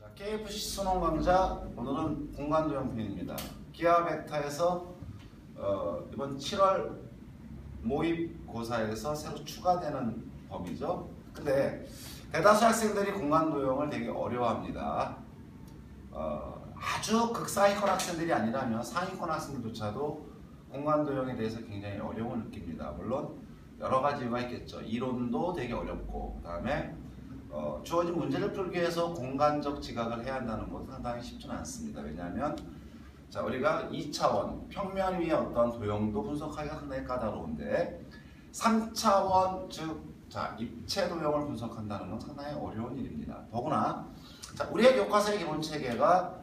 KFC 수능 강좌, 오늘은 공간도형 편입니다. 기하벡터에서 이번 7월 모의고사에서 새로 추가되는 범위죠. 근데 대다수 학생들이 공간도형을 되게 어려워합니다. 아주 극상위권 학생들이 아니라면 상위권 학생들조차도 공간도형에 대해서 굉장히 어려움을 느낍니다. 물론 여러 가지 이유가 있겠죠. 이론도 되게 어렵고, 그 다음에 주어진 문제를 풀기 위해서 공간적 지각을 해야 한다는 것은 상당히 쉽지는 않습니다. 왜냐하면 우리가 2차원 평면 위의 어떤 도형도 분석하기가 상당히 까다로운데 3차원 즉 입체 도형을 분석한다는 건 상당히 어려운 일입니다. 더구나 우리의 교과서의 기본 체계가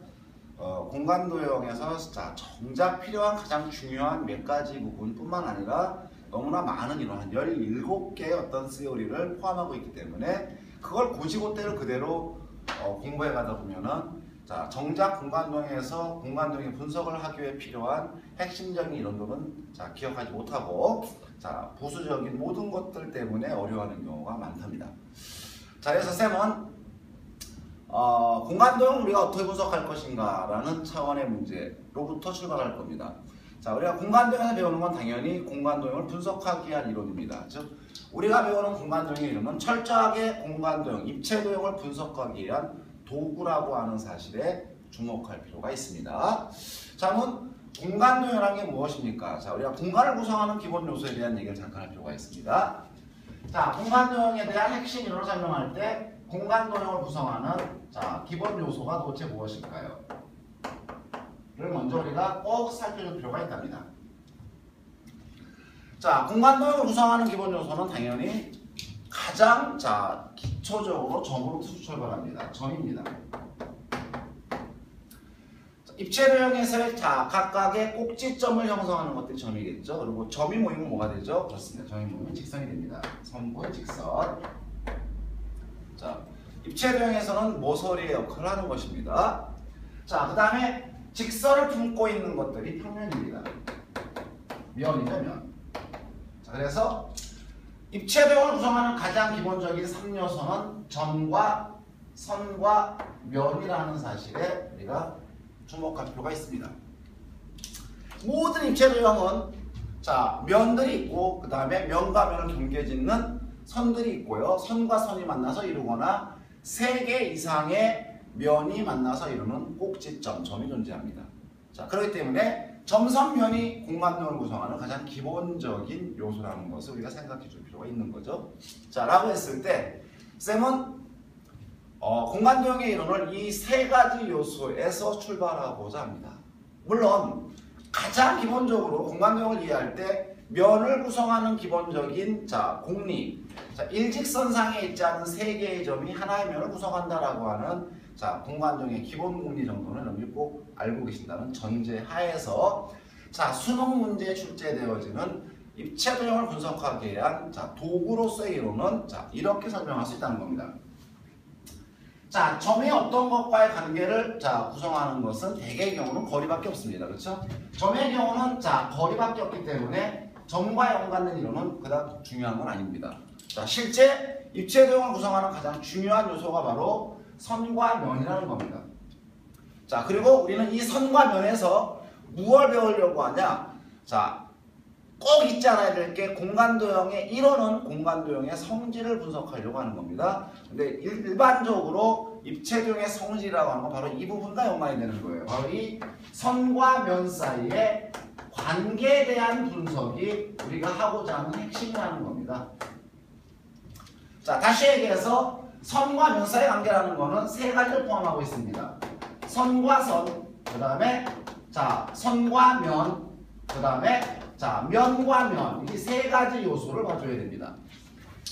공간 도형에서 정작 필요한 가장 중요한 몇 가지 부분뿐만 아니라 너무나 많은 이론, 한 17개의 어떤 시오리를 포함하고 있기 때문에 그걸 고지고대로 그대로 공부해 가다 보면은 정작 공간도형에서 공간도형의 분석을 하기 위해 필요한 핵심적인 이론들은 기억하지 못하고 부수적인 모든 것들 때문에 어려워하는 경우가 많답니다. 그래서 쌤은 공간도형을 우리가 어떻게 분석할 것인가 라는 차원의 문제로부터 출발할 겁니다. 우리가 공간도형에서 배우는 건 당연히 공간도형을 분석하기 위한 이론입니다. 즉 우리가 배우는 공간도형의 이론은 철저하게 공간도형, 입체도형을 분석하기 위한 도구라고 하는 사실에 주목할 필요가 있습니다. 그럼 공간도형이라는 게 무엇입니까? 우리가 공간을 구성하는 기본 요소에 대한 얘기를 잠깐 할 필요가 있습니다. 공간도형에 대한 핵심 이론을 설명할 때 공간도형을 구성하는 기본 요소가 도대체 무엇일까요? 를 먼저 우리가 꼭 살펴줄 필요가 있답니다. 공간도형을 구성하는 기본 요소는 당연히 가장 기초적으로 점으로부터 출발합니다. 점입니다. 입체도형에서의 각각의 꼭지점을 형성하는 것들이 점이겠죠. 그리고 점이 모이면 뭐가 되죠? 그렇습니다. 점이 모이면 직선이 됩니다. 선분, 직선. 입체도형에서는 모서리의 역할을 하는 것입니다. 그 다음에 직선을 품고 있는 것들이 평면입니다. 면이죠, 면. 그래서 입체도형을 구성하는 가장 기본적인 3요소는 점과 선과 면이라는 사실에 우리가 주목할 필요가 있습니다. 모든 입체도형은 면들이 있고 그 다음에 면과 면을 경계짓는 선들이 있고요. 선과 선이 만나서 이루거나 3개 이상의 면이 만나서 이루는 꼭지점, 점이 존재합니다. 그렇기 때문에 점선면이 공간도형을 구성하는 가장 기본적인 요소라는 것을 우리가 생각해 줄 필요가 있는 거죠. 라고 했을 때 쌤은 공간도형의 이론을 이 3가지 요소에서 출발하고자 합니다. 물론 가장 기본적으로 공간도형을 이해할 때 면을 구성하는 기본적인 공리, 일직선상에 있지 않은 3개의 점이 하나의 면을 구성한다라고 하는 공간도형의 기본 공리 정도는 여러분이 꼭 알고 계신다는 전제 하에서 수능 문제에 출제되어지는 입체도형을 분석하기 위한 도구로서의 이론은 이렇게 설명할 수 있다는 겁니다. 점이 어떤 것과의 관계를 구성하는 것은 대개의 경우는 거리밖에 없습니다. 그렇죠? 점의 경우는 거리밖에 없기 때문에 점과 연관된 이론은 그닥 중요한 건 아닙니다. 실제 입체도형을 구성하는 가장 중요한 요소가 바로 선과 면이라는 겁니다. 그리고 우리는 이 선과 면에서 무엇을 배우려고 하냐? 꼭 잊지 않아야 될 게 공간도형의 이론은 공간도형의 성질을 분석하려고 하는 겁니다. 근데 일반적으로 입체도형의 성질이라고 하는 건 바로 이 부분과 연관이 되는 거예요. 바로 이 선과 면 사이의 관계에 대한 분석이 우리가 하고자 하는 핵심이라는 겁니다. 다시 얘기해서 선과 면 사이의 관계라는 것은 3가지를 포함하고 있습니다. 선과 선, 그 다음에 선과 면, 그 다음에 면과 면, 이 3가지 요소를 봐줘야 됩니다.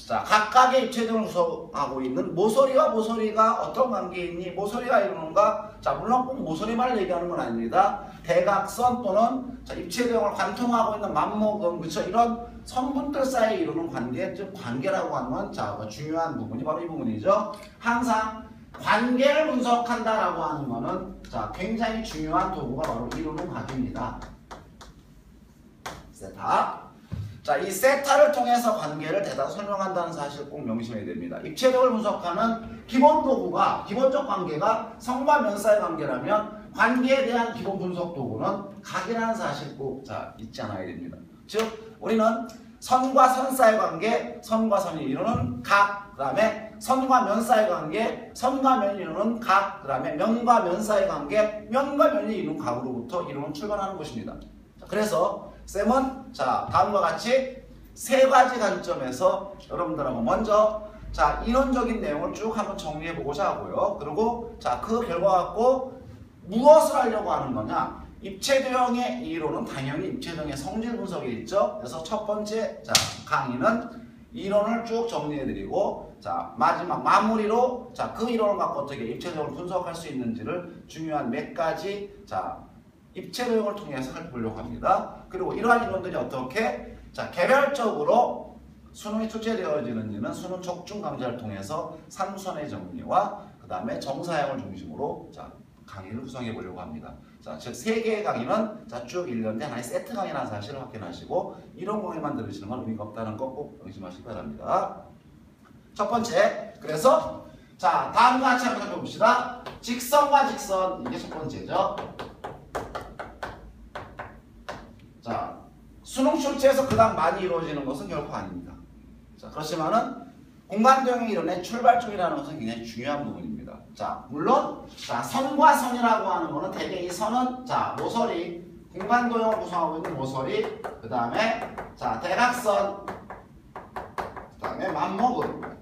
각각의 입체도형을 구성하고 있는 모서리와 모서리가 어떤 관계에 있니? 모서리가 이루는가? 물론 꼭 모서리만을 얘기하는 건 아닙니다. 대각선 또는 입체도형을 관통하고 있는 만모근, 그렇죠? 이런 선분들 사이에 이루는 관계, 즉 관계라고 하는 건 중요한 부분이 바로 이 부분이죠. 항상 관계를 분석한다라고 하는 거는 굉장히 중요한 도구가 바로 이루는 과정입니다. 세탑. 자, 이 세타를 통해서 관계를 대략 설명한다는 사실 꼭 명심해야 됩니다. 입체력을 분석하는 기본 도구가, 기본적 관계가 선과 면사의 관계라면 관계에 대한 기본 분석 도구는 각이라는 사실 꼭 잊지 않아야 됩니다. 즉, 우리는 선과 선 사이의 관계, 선과 선이 이루는 각, 그 다음에 선과 면 사이의 관계, 선과 면이 이루는 각, 그 다음에 면과 면 사이의 관계, 면과 면이 이루는 각으로부터 이루는 출발하는 것입니다. 그래서 쌤은 다음과 같이 세 가지 관점에서 여러분들하고 먼저 이론적인 내용을 쭉 한번 정리해 보고자 하고요. 그리고 그 결과 갖고 무엇을 하려고 하는 거냐? 입체도형의 이론은 당연히 입체도형의 성질 분석이 있죠. 그래서 첫 번째 강의는 이론을 쭉 정리해 드리고 마지막 마무리로 그 이론을 갖고 어떻게 입체도형을 분석할 수 있는지를 중요한 몇 가지 입체도형을 통해서 살펴보려고 합니다. 그리고 이러한 이론들이 어떻게 개별적으로 수능이 출제되어지는지는 수능 촉중 강좌를 통해서 삼선의 정리와 그 다음에 정사형을 중심으로 강의를 구성해 보려고 합니다. 즉 3개의 강의는 쭉 1년대 하나의 세트 강의라는 사실을 확인하시고 이런 강의만 들으시는 건 의미가 없다는 거 꼭 명심하시기 바랍니다. 첫 번째, 그래서 다음과 같이 한번 살펴봅시다. 직선과 직선, 이게 첫 번째죠. 수능 출제에서 그닥 많이 이루어지는 것은 결코 아닙니다. 그렇지만은 공간도형 이론의 출발점이라는 것은 굉장히 중요한 부분입니다. 물론 선과 선이라고 하는 거는 대개 이 선은 모서리, 공간도형을 구성하고 있는 모서리, 그 다음에 대각선, 그 다음에 맞먹음들이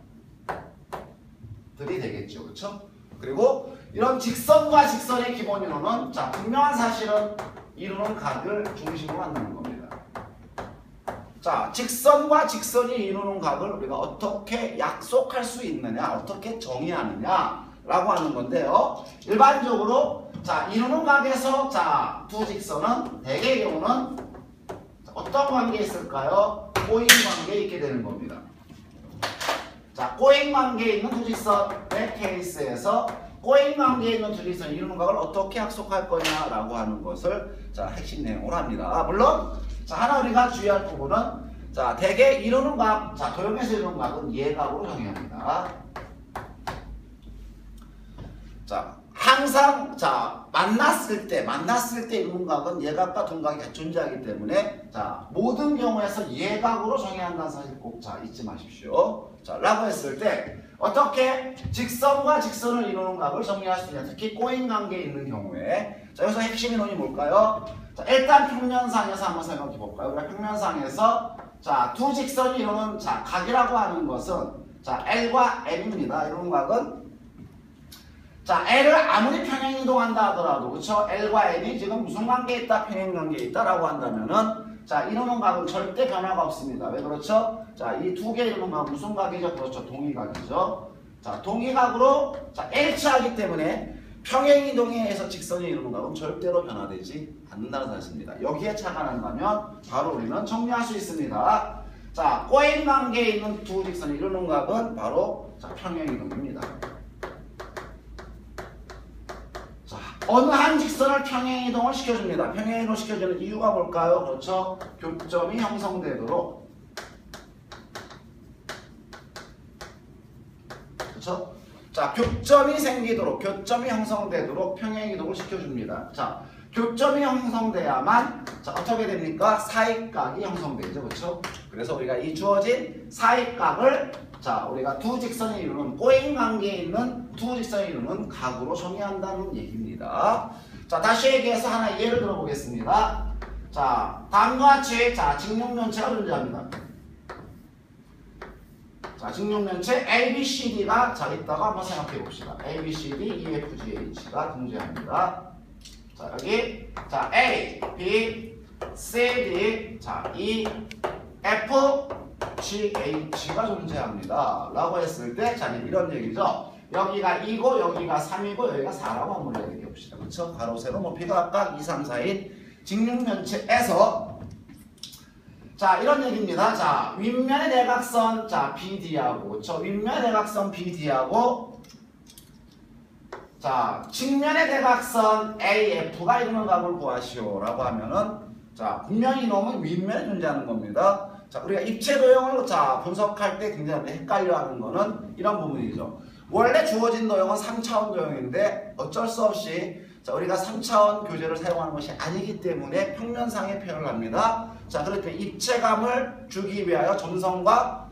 되겠죠. 그렇죠? 그리고 이런 직선과 직선의 기본 이론은 분명한 사실은 이루는 각을 중심으로 만드는 겁니다. 직선과 직선이 이루는 각을 우리가 어떻게 약속할 수 있느냐, 어떻게 정의하느냐 라고 하는 건데요. 일반적으로 이루는 각에서 두 직선은 대개의 경우는 어떤 관계에 있을까요? 꼬인 관계에 있게 되는 겁니다. 꼬인 관계에 있는 두 직선의 케이스에서 꼬인 관계에 있는 두 직선이 이루는 각을 어떻게 약속할 거냐라고 하는 것을 핵심 내용으로 합니다. 물론 하나 우리가 주의할 부분은 대개 이루는 각, 도형에서 이루는 각은 예각으로 정의합니다. 항상 만났을 때 이루는 각은 예각과 둔각이 존재하기 때문에 모든 경우에서 예각으로 정의한다는 사실 꼭 잊지 마십시오. 라고 했을 때 어떻게 직선과 직선을 이루는 각을 정리할 수 있냐, 특히 꼬인 관계에 있는 경우에 여기서 핵심 이론이 뭘까요? 일단 평면상에서 한번 생각해 볼까요? 우리가 평면상에서 두 직선이 이루는 각이라고 하는 것은 L과 M입니다. 이런 각은 L을 아무리 평행 이동한다 하더라도, 그렇죠? L과 M이 지금 무슨 관계에 있다, 평행 관계에 있다라고 한다면은 이루는 각은 절대 변화가 없습니다. 왜 그렇죠? 이 두 개 이루는 각은 무슨 각이죠? 그렇죠. 동의각이죠. 동의각으로 L치하기 때문에 평행 이동에 의해서 직선이 이루는 각은 절대로 변화되지 않는다는 사실입니다. 여기에 차가 난다면 바로 우리는 정리할 수 있습니다. 꼬인 관계에 있는 두 직선이 이루는 각은 바로 평행 이동입니다. 어느 한 직선을 평행 이동을 시켜줍니다. 평행 이동을 시켜주는 이유가 뭘까요? 그렇죠. 교점이 형성되도록. 그렇죠. 교점이 생기도록, 교점이 형성되도록 평행 이동을 시켜줍니다. 교점이 형성돼야만 어떻게 됩니까? 사익각이 형성되죠. 그렇죠? 그래서 우리가 이 주어진 사익각을 우리가 두 직선이 이루는, 꼬인 관계에 있는 두 직선이 이루는 각으로 정의한다는 얘기입니다. 다시 얘기해서 하나 예를 들어보겠습니다. 다음과 같이 직육면체가 존재합니다. 직육면체 ABCD가 있다고 한번 생각해 봅시다. ABCD, EFGH가 존재합니다. 여기 A, B, C, D, E, F, GH가 존재합니다. 라고 했을 때 이런 얘기죠. 여기가 2고 여기가 3이고 여기가 4라고 한번 얘기해 봅시다. 그렇죠? 가로 세로 높이가 각각 2, 3, 4인 직육면체에서 이런 얘기입니다. 윗면의 대각선 BD하고, 그렇죠? 윗면의 대각선 BD하고 측면의 대각선 AF가 이루는 각을 구하시오 라고 하면은 분명히 이놈은 윗면에 존재하는 겁니다. 자, 우리가 입체 도형을 자, 분석할 때 굉장히 헷갈려 하는 거는 이런 부분이죠. 원래 주어진 도형은 3차원 도형인데 어쩔 수 없이 자, 우리가 3차원 교재를 사용하는 것이 아니기 때문에 평면상의 표현을 합니다. 자, 그럴 때 입체감을 주기 위하여 점선과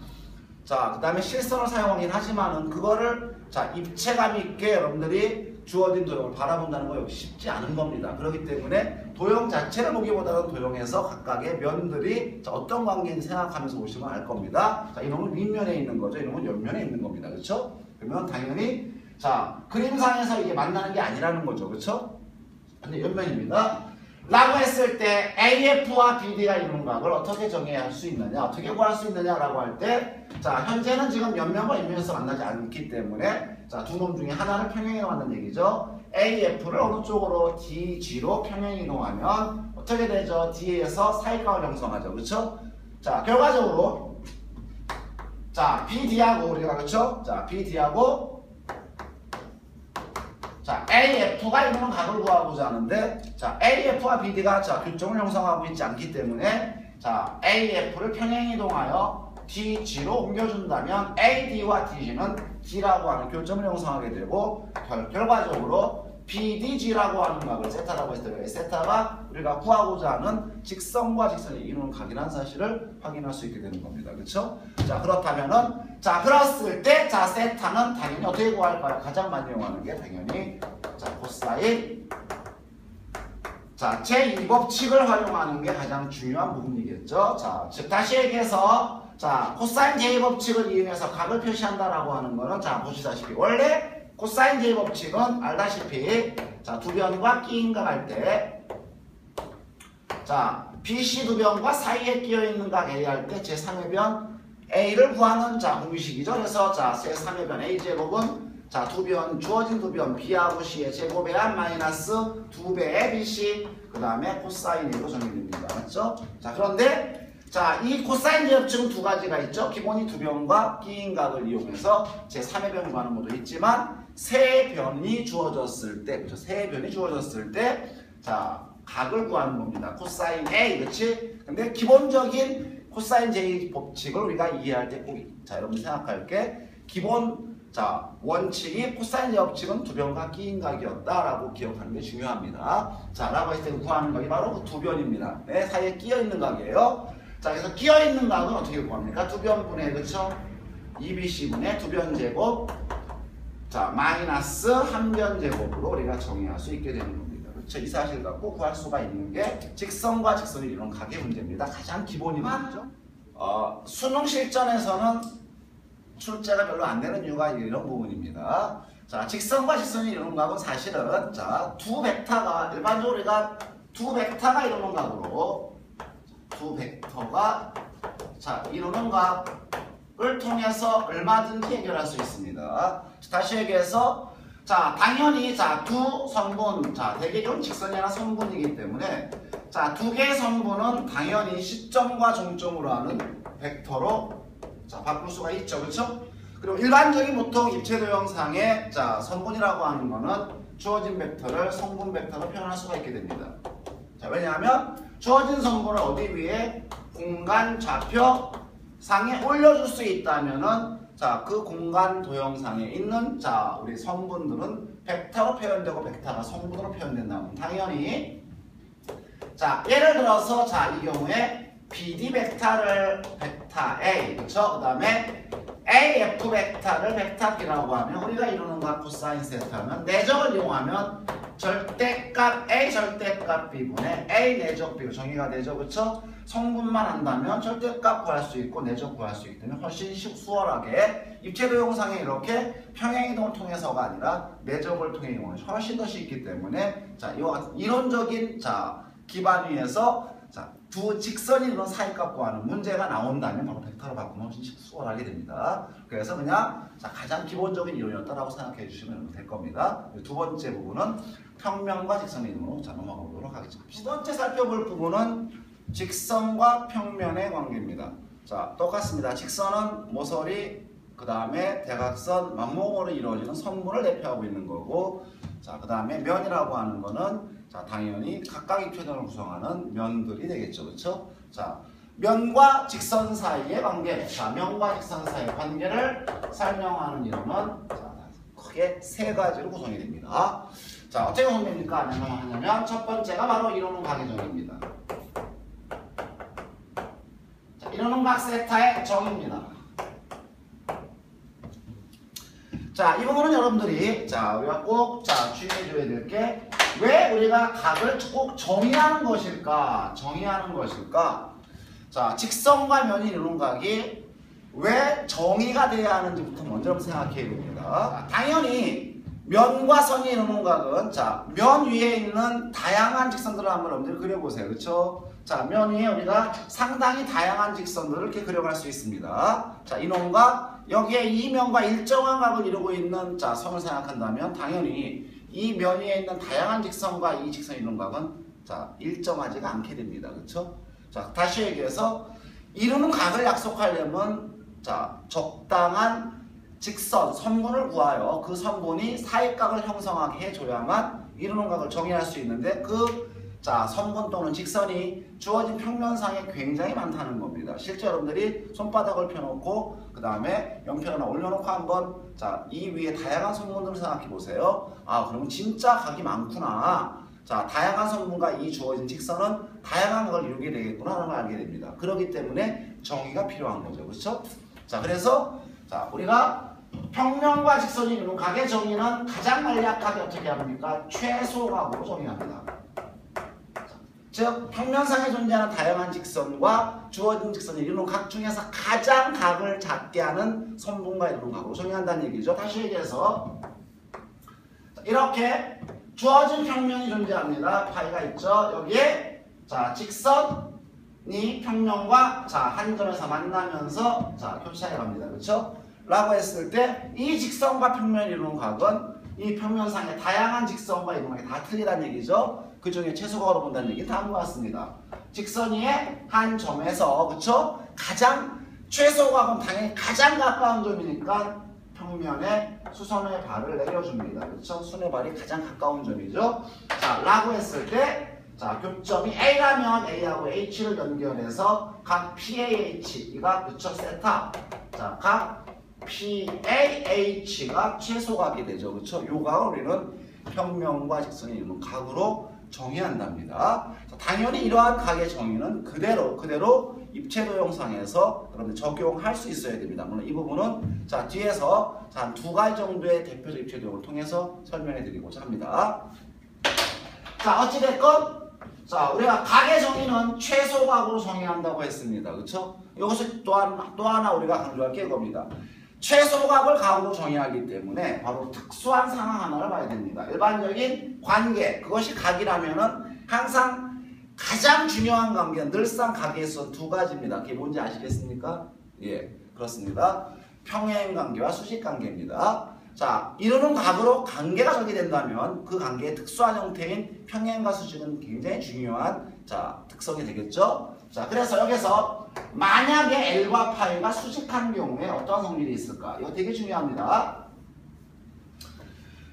자, 그 다음에 실선을 사용하긴 하지만은 그거를 자, 입체감 있게 여러분들이 주어진 도형을 바라본다는 거 역시 쉽지 않은 겁니다. 그렇기 때문에 도형 자체를 보기보다는 도형에서 각각의 면들이 자, 어떤 관계인지 생각하면서 보시면 알 겁니다. 자, 이놈은 윗면에 있는 거죠. 이놈은 옆면에 있는 겁니다. 그렇죠? 그러면 당연히 자, 그림상에서 이게 만나는 게 아니라는 거죠. 그렇죠? 근데 옆면입니다. 라고 했을 때 AF와 BD가 이루는 각을 어떻게 정해야 할 수 있느냐, 어떻게 구할 수 있느냐라고 할 때 자, 현재는 지금 옆면과 옆면에서 만나지 않기 때문에 자, 두 놈 중에 하나를 평행이동하는 얘기죠. AF를 어느 쪽으로 DG로 평행이동하면 어떻게 되죠? D에서 사이각을 형성하죠. 그렇죠? 자, 결과적으로 자, BD하고 우리가 그렇죠? 자, BD하고 자, AF가 이루는 각을 구하고자 하는데 자, AF와 BD가 자, 교점을 형성하고 있지 않기 때문에 자, AF를 평행이동하여 DG로 옮겨준다면 AD와 DG는 D라고 하는 교점을 형성하게 되고 결과적으로 BDG라고 하는 각을 세타라고 했을 때 세타가 우리가 구하고자 하는 직선과 직선이 이루는 각이라는 사실을 확인할 수 있게 되는 겁니다. 그렇죠? 자, 그렇다면은 자, 그랬을 때 자, 세타는 당연히 어떻게 구할까요? 가장 많이 이용하는 게 당연히 자, 코사인 자, 제2법칙을 활용하는 게 가장 중요한 부분이겠죠. 자, 즉 다시 얘기해서 자, 코사인 제2법칙을 이용해서 각을 표시한다라고 하는 거는 자, 보시다시피 원래 코사인 제2법칙은 알다시피 자, 두 변과 끼인각 할 때 자, BC 두 변과 사이에 끼어 있는 각 A 할 때 제3의 변 A를 구하는 자, 공식이죠. 그래서 자, 제3의 변 A 제곱은 자, 두 변 주어진 두 변 B하고 C의 제곱에 한 마이너스 2배의 BC 그 다음에 코사인 A로 정의됩니다. 맞죠? 자, 그런데 자, 이 코사인 제법칙은 두 가지가 있죠. 기본이 두 변과 끼인 각을 이용해서 제3의 변을 구하는 것도 있지만 세 변이 주어졌을 때, 그렇죠? 세 변이 주어졌을 때, 자, 각을 구하는 겁니다. 코사인 A, 그렇지? 근데 기본적인 코사인 J 법칙을 우리가 이해할 때 꼭, 자, 여러분 생각할 게 기본, 자, 원칙이 코사인 J 법칙은 두 변과 끼인 각이었다라고 기억하는 게 중요합니다. 자, 라고 했을 때 구하는 각이 바로 그 두 변입니다. 네, 사이에 끼어 있는 각이에요. 자, 그래서 끼어 있는 각은 어떻게 구합니까? 두 변분의, 그렇죠? 2BC분의 두 변 제곱 자, 마이너스 한 변 제곱으로 우리가 정의할 수 있게 되는 겁니다. 그렇죠? 이 사실 갖고 구할 수가 있는 게 직선과 직선이 이루는 각의 문제입니다. 가장 기본인 문제죠. 수능 실전에서는 출제가 별로 안 되는 이유가 이런 부분입니다. 자, 직선과 직선이 이루는 각은 사실은 자, 두 벡터가 일반적으로 우리가 두 벡터가 이루는 각으로 두 벡터가 자, 이루는 각을 통해서 얼마든지 해결할 수 있습니다. 다시 얘기해서 자, 당연히 자, 두 선분 자, 대개적으로 직선이 하나 선분이기 때문에 자, 두 개의 선분은 당연히 시점과 종점으로 하는 벡터로 자, 바꿀 수가 있죠. 그렇죠? 그리고 일반적인 보통 입체 도형상의 자, 선분이라고 하는 거는 주어진 벡터를 성분 벡터로 표현할 수가 있게 됩니다. 자, 왜냐하면 주어진 선분을 어디 위에 공간 좌표 상에 올려줄 수 있다면은 자, 그 공간 도형상에 있는 자, 우리 성분들은 벡터로 표현되고 벡터가 성분으로 표현된다면 당연히 자, 예를 들어서 자, 이 경우에 BD 벡터를 벡터 A 그렇죠? 그 다음에 AF 벡터를 벡터 B라고 하면 우리가 이루는 각 코사인 세타는 내적을 이용하면 절대값 A 절대값 B분의 A 내적 B로 정의가 되죠. 그렇죠? 성분만 한다면 절대값 구할 수 있고 내적 구할 수 있기 때문에 훨씬 수월하게 입체 도형상에 이렇게 평행이동을 통해서가 아니라 내적을 통해 이동하는 훨씬 더 쉽기 때문에 자, 이와 같은 이론적인 자, 기반 위에서 자, 두 직선이 이런 사이값 구하는 문제가 나온다면 바로 벡터로 바꾸면 훨씬 수월하게 됩니다. 그래서 그냥 자, 가장 기본적인 이론이었다라고 생각해 주시면 될 겁니다. 두 번째 부분은 평면과 직선의 이론으로 자, 넘어가 보도록 하겠습니다. 두 번째 살펴볼 부분은 직선과 평면의 관계입니다. 자, 똑같습니다. 직선은 모서리, 그 다음에 대각선, 만목으로 이루어지는 선분을 대표하고 있는 거고, 자, 그 다음에 면이라고 하는 거는 자, 당연히 각각 입체등을 구성하는 면들이 되겠죠. 그렇죠? 자, 면과 직선 사이의 관계. 자, 면과 직선 사이의 관계를 설명하는 이론은 자, 크게 세 가지로 구성이 됩니다. 자, 어떻게 구성됩니까? 첫 번째가 바로 이론은 각의 정의입니다. 자, 이론은 각 세타의 정의입니다. 자, 이 부분은 여러분들이 자, 우리가 꼭 자, 주의해줘야 될 게 왜 우리가 각을 꼭 정의하는 것일까? 자, 직선과 면이 이루는 각이 왜 정의가 돼야 하는지부터 먼저 한번 생각해 봅니다. 당연히 면과 선이 이루는 각은 자, 면 위에 있는 다양한 직선들을 한번 여러분들 그려보세요. 그렇죠? 자, 면 위에 우리가 상당히 다양한 직선들을 이렇게 그려갈 수 있습니다. 자, 이놈과 여기에 이 면과 일정한 각을 이루고 있는 자, 선을 생각한다면 당연히 이 면 위에 있는 다양한 직선과 이 직선이 이루는 각은 자, 일정하지가 않게 됩니다. 그렇죠? 자, 다시 얘기해서 이루는 각을 약속하려면 자, 적당한 직선, 선분을 구하여 그 선분이 사익각을 형성하게 해줘야만 이루는 각을 정의할 수 있는데 그 자, 선분 또는 직선이 주어진 평면상에 굉장히 많다는 겁니다. 실제 여러분들이 손바닥을 펴놓고 그 다음에 연필 하나 올려놓고 한번 자, 이 위에 다양한 선분들을 생각해 보세요. 아, 그럼 진짜 각이 많구나. 자, 다양한 선분과 이 주어진 직선은 다양한 걸 이루게 되겠구나 하는 걸 알게 됩니다. 그렇기 때문에 정의가 필요한 거죠. 그렇죠? 자, 그래서 자, 우리가 평면과 직선이 이루는 각의 정의는 가장 간략하게 어떻게 합니까? 최소각으로 정의합니다. 즉, 평면상에 존재하는 다양한 직선과 주어진 직선이 이루는 각 중에서 가장 각을 작게 하는 선분과 이루는 각으로 정의한다는 얘기죠. 다시 얘기해서 이렇게 주어진 평면이 존재합니다. 파이가 있죠. 여기에 자, 직선이 평면과 자, 한 점에서 만나면서 자, 교차해 갑니다. 그렇죠? 라고 했을 때 이 직선과 평면이 이루는 각은 이 평면상의 다양한 직선과 이루는 각이 다 틀리다는 얘기죠. 그 중에 최소각으로 본다는 얘기는 다음과 같습니다. 직선 위에 한 점에서 그쵸? 가장 최소각은 당연히 가장 가까운 점이니까 평면에 수선의 발을 내려줍니다. 그쵸? 수선의 발이 가장 가까운 점이죠. 자, 라고 했을 때 자, 교점이 A라면 A하고 H를 연결해서 각 PAH 이가 그쵸? 세타. 자, 각 PAH가 최소각이 되죠. 그쵸? 요 각을 우리는 평면과 직선이 이루는 각으로 정의한답니다. 당연히 이러한 각의 정의는 그대로 입체도 형상에서 여러분들 적용할 수 있어야 됩니다. 물론 이 부분은 자, 뒤에서 한 두 가지 정도의 대표적 입체도형을 통해서 설명해 드리고자 합니다. 자, 어찌됐건 자, 우리가 각의 정의는 최소각으로 정의한다고 했습니다. 그렇죠? 이것을 또 하나 우리가 강조할 게 이겁니다. 최소각을 각으로 정의하기 때문에 바로 특수한 상황 하나를 봐야 됩니다. 일반적인 관계, 그것이 각이라면은 항상 가장 중요한 관계는 늘상 각에서 두 가지입니다. 그게 뭔지 아시겠습니까? 예, 그렇습니다. 평행관계와 수직관계입니다. 자, 이루는 각으로 관계가 정의된다면 그 관계의 특수한 형태인 평행과 수직은 굉장히 중요한 자, 특성이 되겠죠? 자, 그래서 여기서 만약에 L과 파이가 수직한 경우에 어떠한 성질이 있을까? 이거 되게 중요합니다.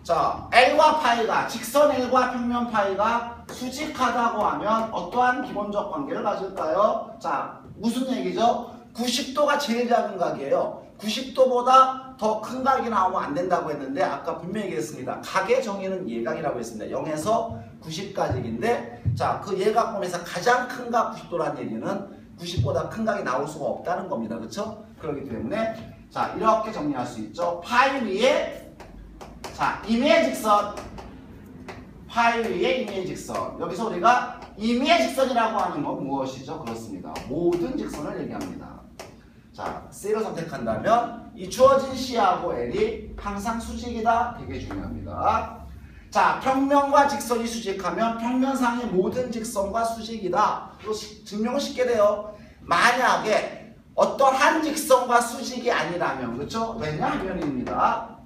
자, L과 파이가 직선 L과 평면 파이가 수직하다고 하면 어떠한 기본적 관계를 가질까요? 자, 무슨 얘기죠? 90도가 제일 작은 각이에요. 90도보다 더 큰 각이 나오면 안 된다고 했는데 아까 분명히 얘기했습니다. 각의 정의는 예각이라고 했습니다. 0에서 90까지인데 자, 그 예각범에서 가장 큰 각 90도라는 얘기는 90보다 큰 각이 나올 수가 없다는 겁니다. 그렇죠? 그렇기 때문에 자, 이렇게 정리할 수 있죠. 파이 위에 자, 임의의 직선 파이 위에 임의의 직선. 여기서 우리가 임의의 직선이라고 하는 건 무엇이죠? 그렇습니다. 모든 직선을 얘기합니다. 자, C를 선택한다면 이 주어진 C하고 L이 항상 수직이다. 되게 중요합니다. 자, 평면과 직선이 수직하면 평면상의 모든 직선과 수직이다. 이거 증명은 쉽게 돼요. 만약에 어떤 한 직선과 수직이 아니라면, 그렇죠? 왜냐하면입니다.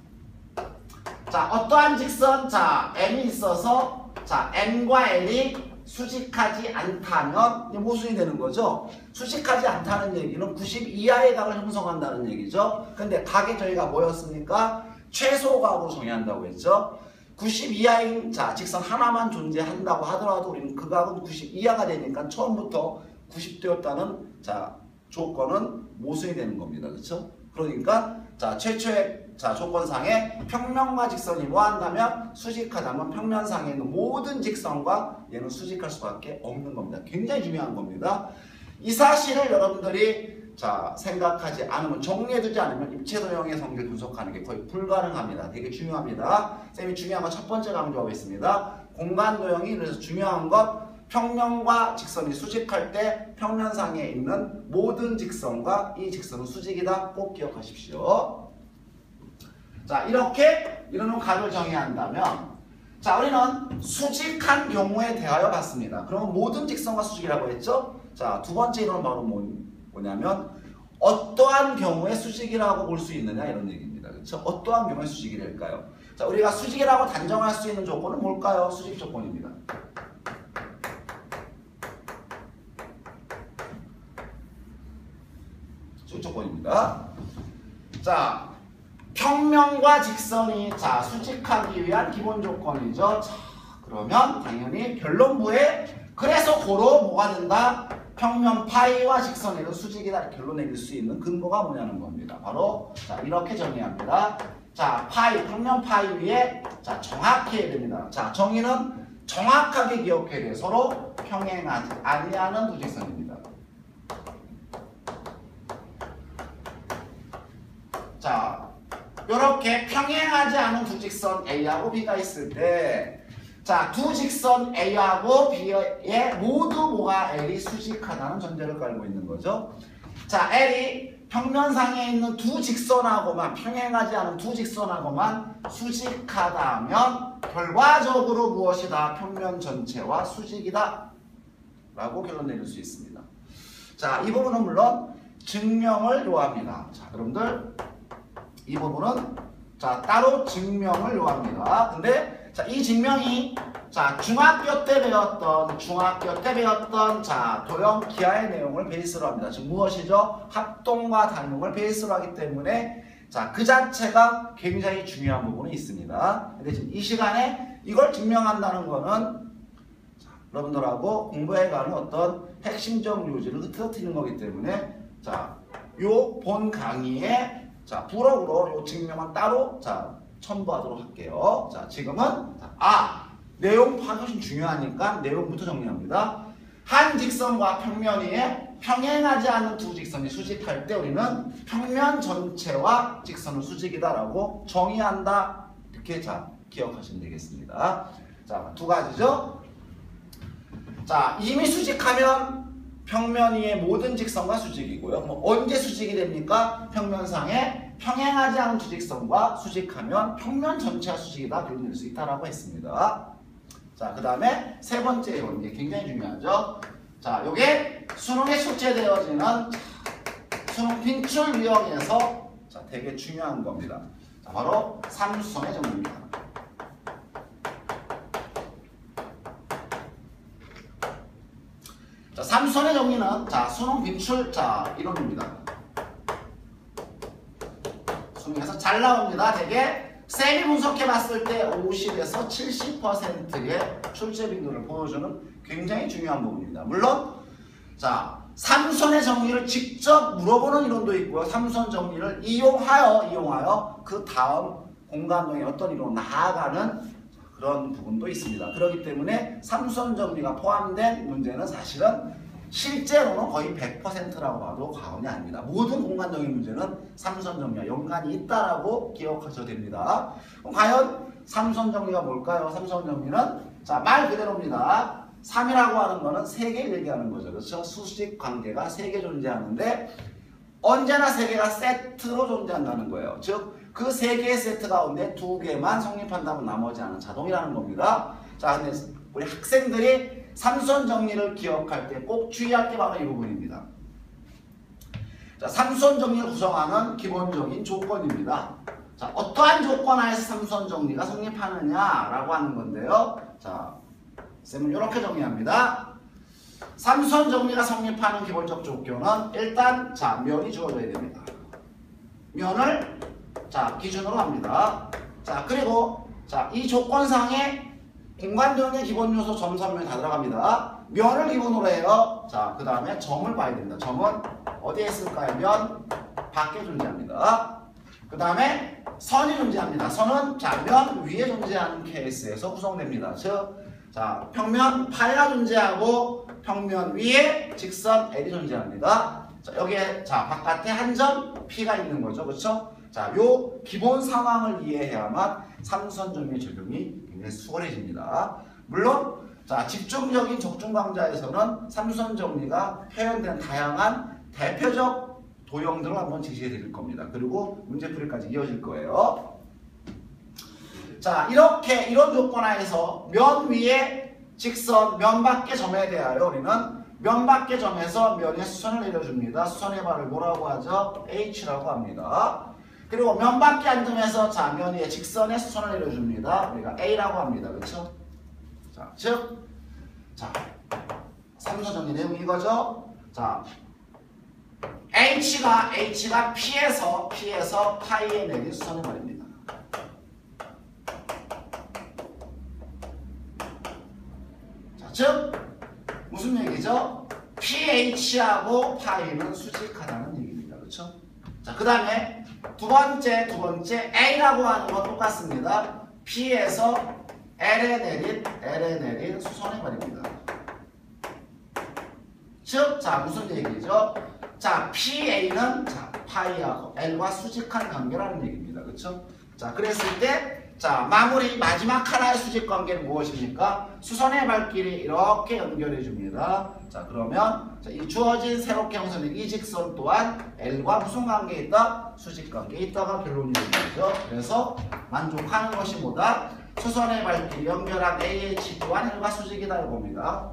자, 어떠한 직선, 자, M이 있어서, 자, M과 L이 수직하지 않다면 이게 모순이 되는 거죠. 수직하지 않다는 얘기는 90 이하의 각을 형성한다는 얘기죠. 근데 각의 저희가 뭐였습니까? 최소각으로 정의한다고 했죠. 90 이하인 자, 직선 하나만 존재한다고 하더라도 우리는 그 각은 90 이하가 되니까 처음부터 90도였다는 자 조건은 모순이 되는 겁니다. 그렇죠? 그러니까 자 최초의 자 조건상에 평면과 직선이 무한하다면 수직하다면 평면상에 있는 모든 직선과 얘는 수직할 수밖에 없는 겁니다. 굉장히 중요한 겁니다. 이 사실을 여러분들이 자 생각하지 않으면 정리해두지 않으면 입체도형의 성질 분석하는 게 거의 불가능합니다. 되게 중요합니다. 쌤이 중요한 건 첫 번째 강조하고 있습니다. 공간도형이 그래서 중요한 것 평면과 직선이 수직할 때 평면상에 있는 모든 직선과 이 직선은 수직이다. 꼭 기억하십시오. 자 이렇게 이런 값을 정의한다면 자 우리는 수직한 경우에 대하여 봤습니다. 그러면 모든 직선과 수직이라고 했죠? 자 두 번째 이론은 바로 뭐냐면 어떠한 경우에 수직이라고 볼 수 있느냐 이런 얘기입니다. 그렇죠? 어떠한 경우에 수직이 될까요? 자 우리가 수직이라고 단정할 수 있는 조건은 뭘까요? 수직 조건입니다. 수직 조건입니다. 자 평면과 직선이 자 수직하기 위한 기본 조건이죠. 자 그러면 당연히 결론부에 그래서 고로 뭐가 된다? 평면 파이와 직선에도 수직이다 결론 내릴 수 있는 근거가 뭐냐는 겁니다. 바로 자 이렇게 정의합니다. 자 파이 평면 파이 위에 자 정확히 해야 됩니다. 자 정의는 정확하게 기억해야 돼요. 서로 평행하지 아니하는 두 직선입니다. 자 이렇게 평행하지 않은 두 직선 A하고 B가 있을 때 자, 두 직선 A하고 B에 모두 뭐가 L이 수직하다는 전제를 깔고 있는 거죠. 자, L이 평면상에 있는 두 직선하고만 평행하지 않은 두 직선하고만 수직하다면 결과적으로 무엇이다? 평면 전체와 수직이다 라고 결론 내릴 수 있습니다. 자, 이 부분은 물론 증명을 요합니다. 자, 여러분들 이 부분은 자 따로 증명을 요합니다. 근데 자, 이 증명이 자 중학교 때 배웠던 자 도형 기하의 내용을 베이스로 합니다. 지금 무엇이죠? 합동과 단용을 베이스로 하기 때문에 자 그 자체가 굉장히 중요한 부분이 있습니다. 근데 지금 이 시간에 이걸 증명한다는 거는 자, 여러분들하고 공부해가는 어떤 핵심적 요지를 흐트러뜨리는 거기 때문에 자 요 본 강의에 자 부록으로 요 증명은 따로 자 첨부하도록 할게요. 자 지금은 내용 파악이 중요하니까 내용부터 정리합니다. 한 직선과 평면 위에 평행하지 않는 두 직선이 수직할 때 우리는 평면 전체와 직선은 수직이다라고 정의한다. 이렇게 자 기억하시면 되겠습니다. 자 두 가지죠. 자 이미 수직하면 평면 위의 모든 직선과 수직이고요. 뭐 언제 수직이 됩니까? 평면상에 평행하지 않은 두 직선과 수직하면 평면 전체가 수직이다 결론 낼 수 있다라고 했습니다. 자, 그 다음에 세 번째 이론, 이게 굉장히 중요하죠. 자, 요게 수능에 출제되어지는 수능 빈출 유형에서 자, 되게 중요한 겁니다. 자, 바로 삼수선의 정리입니다. 자, 삼수선의 정리는 자, 수능 빈출 자, 이론입니다. 수능에서 잘 나옵니다. 되게 쌤이 분석해봤을 때 50에서 70%의 출제 빈도를 보여주는 굉장히 중요한 부분입니다. 물론 자 삼수선의 정리를 직접 물어보는 이론도 있고요. 삼수선 정리를 이용하여 그 다음 공간동의 어떤 이론으로 나아가는 그런 부분도 있습니다. 그렇기 때문에 삼수선 정리가 포함된 문제는 사실은 실제로는 거의 100%라고 봐도 과언이 아닙니다. 모든 공간적인 문제는 삼수선 정리와 연관이 있다라고 기억하셔도 됩니다. 그럼 과연 삼수선 정리가 뭘까요? 삼수선 정리는 자, 말 그대로입니다. 3이라고 하는 거는 3개를 얘기하는 거죠. 그렇죠? 수직 관계가 3개 존재하는데 언제나 3개가 세트로 존재한다는 거예요. 즉, 그 3개의 세트 가운데 2개만 성립한다면 나머지는 자동이라는 겁니다. 자, 근데 우리 학생들이 삼수선 정리를 기억할 때 꼭 주의할 게 바로 이 부분입니다. 자, 삼수선 정리를 구성하는 기본적인 조건입니다. 자, 어떠한 조건 하에서 삼수선 정리가 성립하느냐라고 하는 건데요. 자, 쌤은 이렇게 정리합니다. 삼수선 정리가 성립하는 기본적 조건은 일단 자, 면이 주어져야 됩니다. 면을 자, 기준으로 합니다. 자, 그리고 자, 이 조건상에 공간정의 기본 요소 점, 선면 다 들어갑니다. 면을 기본으로 해요. 자, 그 다음에 점을 봐야 됩니다. 점은 어디에 있을까요? 면 밖에 존재합니다. 그 다음에 선이 존재합니다. 선은 자, 면 위에 존재하는 케이스에서 구성됩니다. 즉, 자, 평면 파이가 존재하고 평면 위에 직선 L이 존재합니다. 자, 여기에 자, 바깥에 한 점 P가 있는 거죠. 그렇죠? 자, 요 기본 상황을 이해해야만 삼수선 정리 적용이 굉장히 수월해집니다. 물론 자, 집중적인 적중 강좌에서는 삼수선 정리가 표현된 다양한 대표적 도형들을 한번 제시해 드릴 겁니다. 그리고 문제풀이까지 이어질 거예요. 자, 이렇게 이런 조건 하에서 면 위에 직선, 면 밖의 점에 대하여 우리는 면 밖의 점에서 면의 수선을 내려줍니다. 수선의 발을 뭐라고 하죠? H라고 합니다. 그리고 면 밖의 한 점에서 자, 면 위에 직선의 수선을 내려줍니다. 우리가 A라고 합니다. 그렇죠? 자, 즉, 자, 삼수선 정리 내용이 이거죠? 자, H가 P에서 파이에 내린 수선의 발입니다. 자, 즉 무슨 얘기죠? PH하고 파이는 수직하다는 얘기입니다. 그렇죠? 자, 그 다음에 두 번째 A라고 하는 건 똑같습니다. P에서 L에 내린 수선의 발입니다. 즉, 자, 무슨 얘기죠? 자, PA는 자, 파이하고 L과 수직한 관계라는 얘기입니다. 그렇죠? 자, 그랬을 때 자, 마지막 하나의 수직 관계는 무엇입니까? 수선의 발길이 이렇게 연결해 줍니다. 자, 그러면 자, 이 주어진 새롭게 형성된 이 직선 또한 L과 무슨 관계에 있다? 수직 관계에 있다가 결론이 되는 거죠. 그래서 만족하는 것이 뭐다? 수선의 발길이 연결한 AH 또한 L과 수직이다 이겁니다.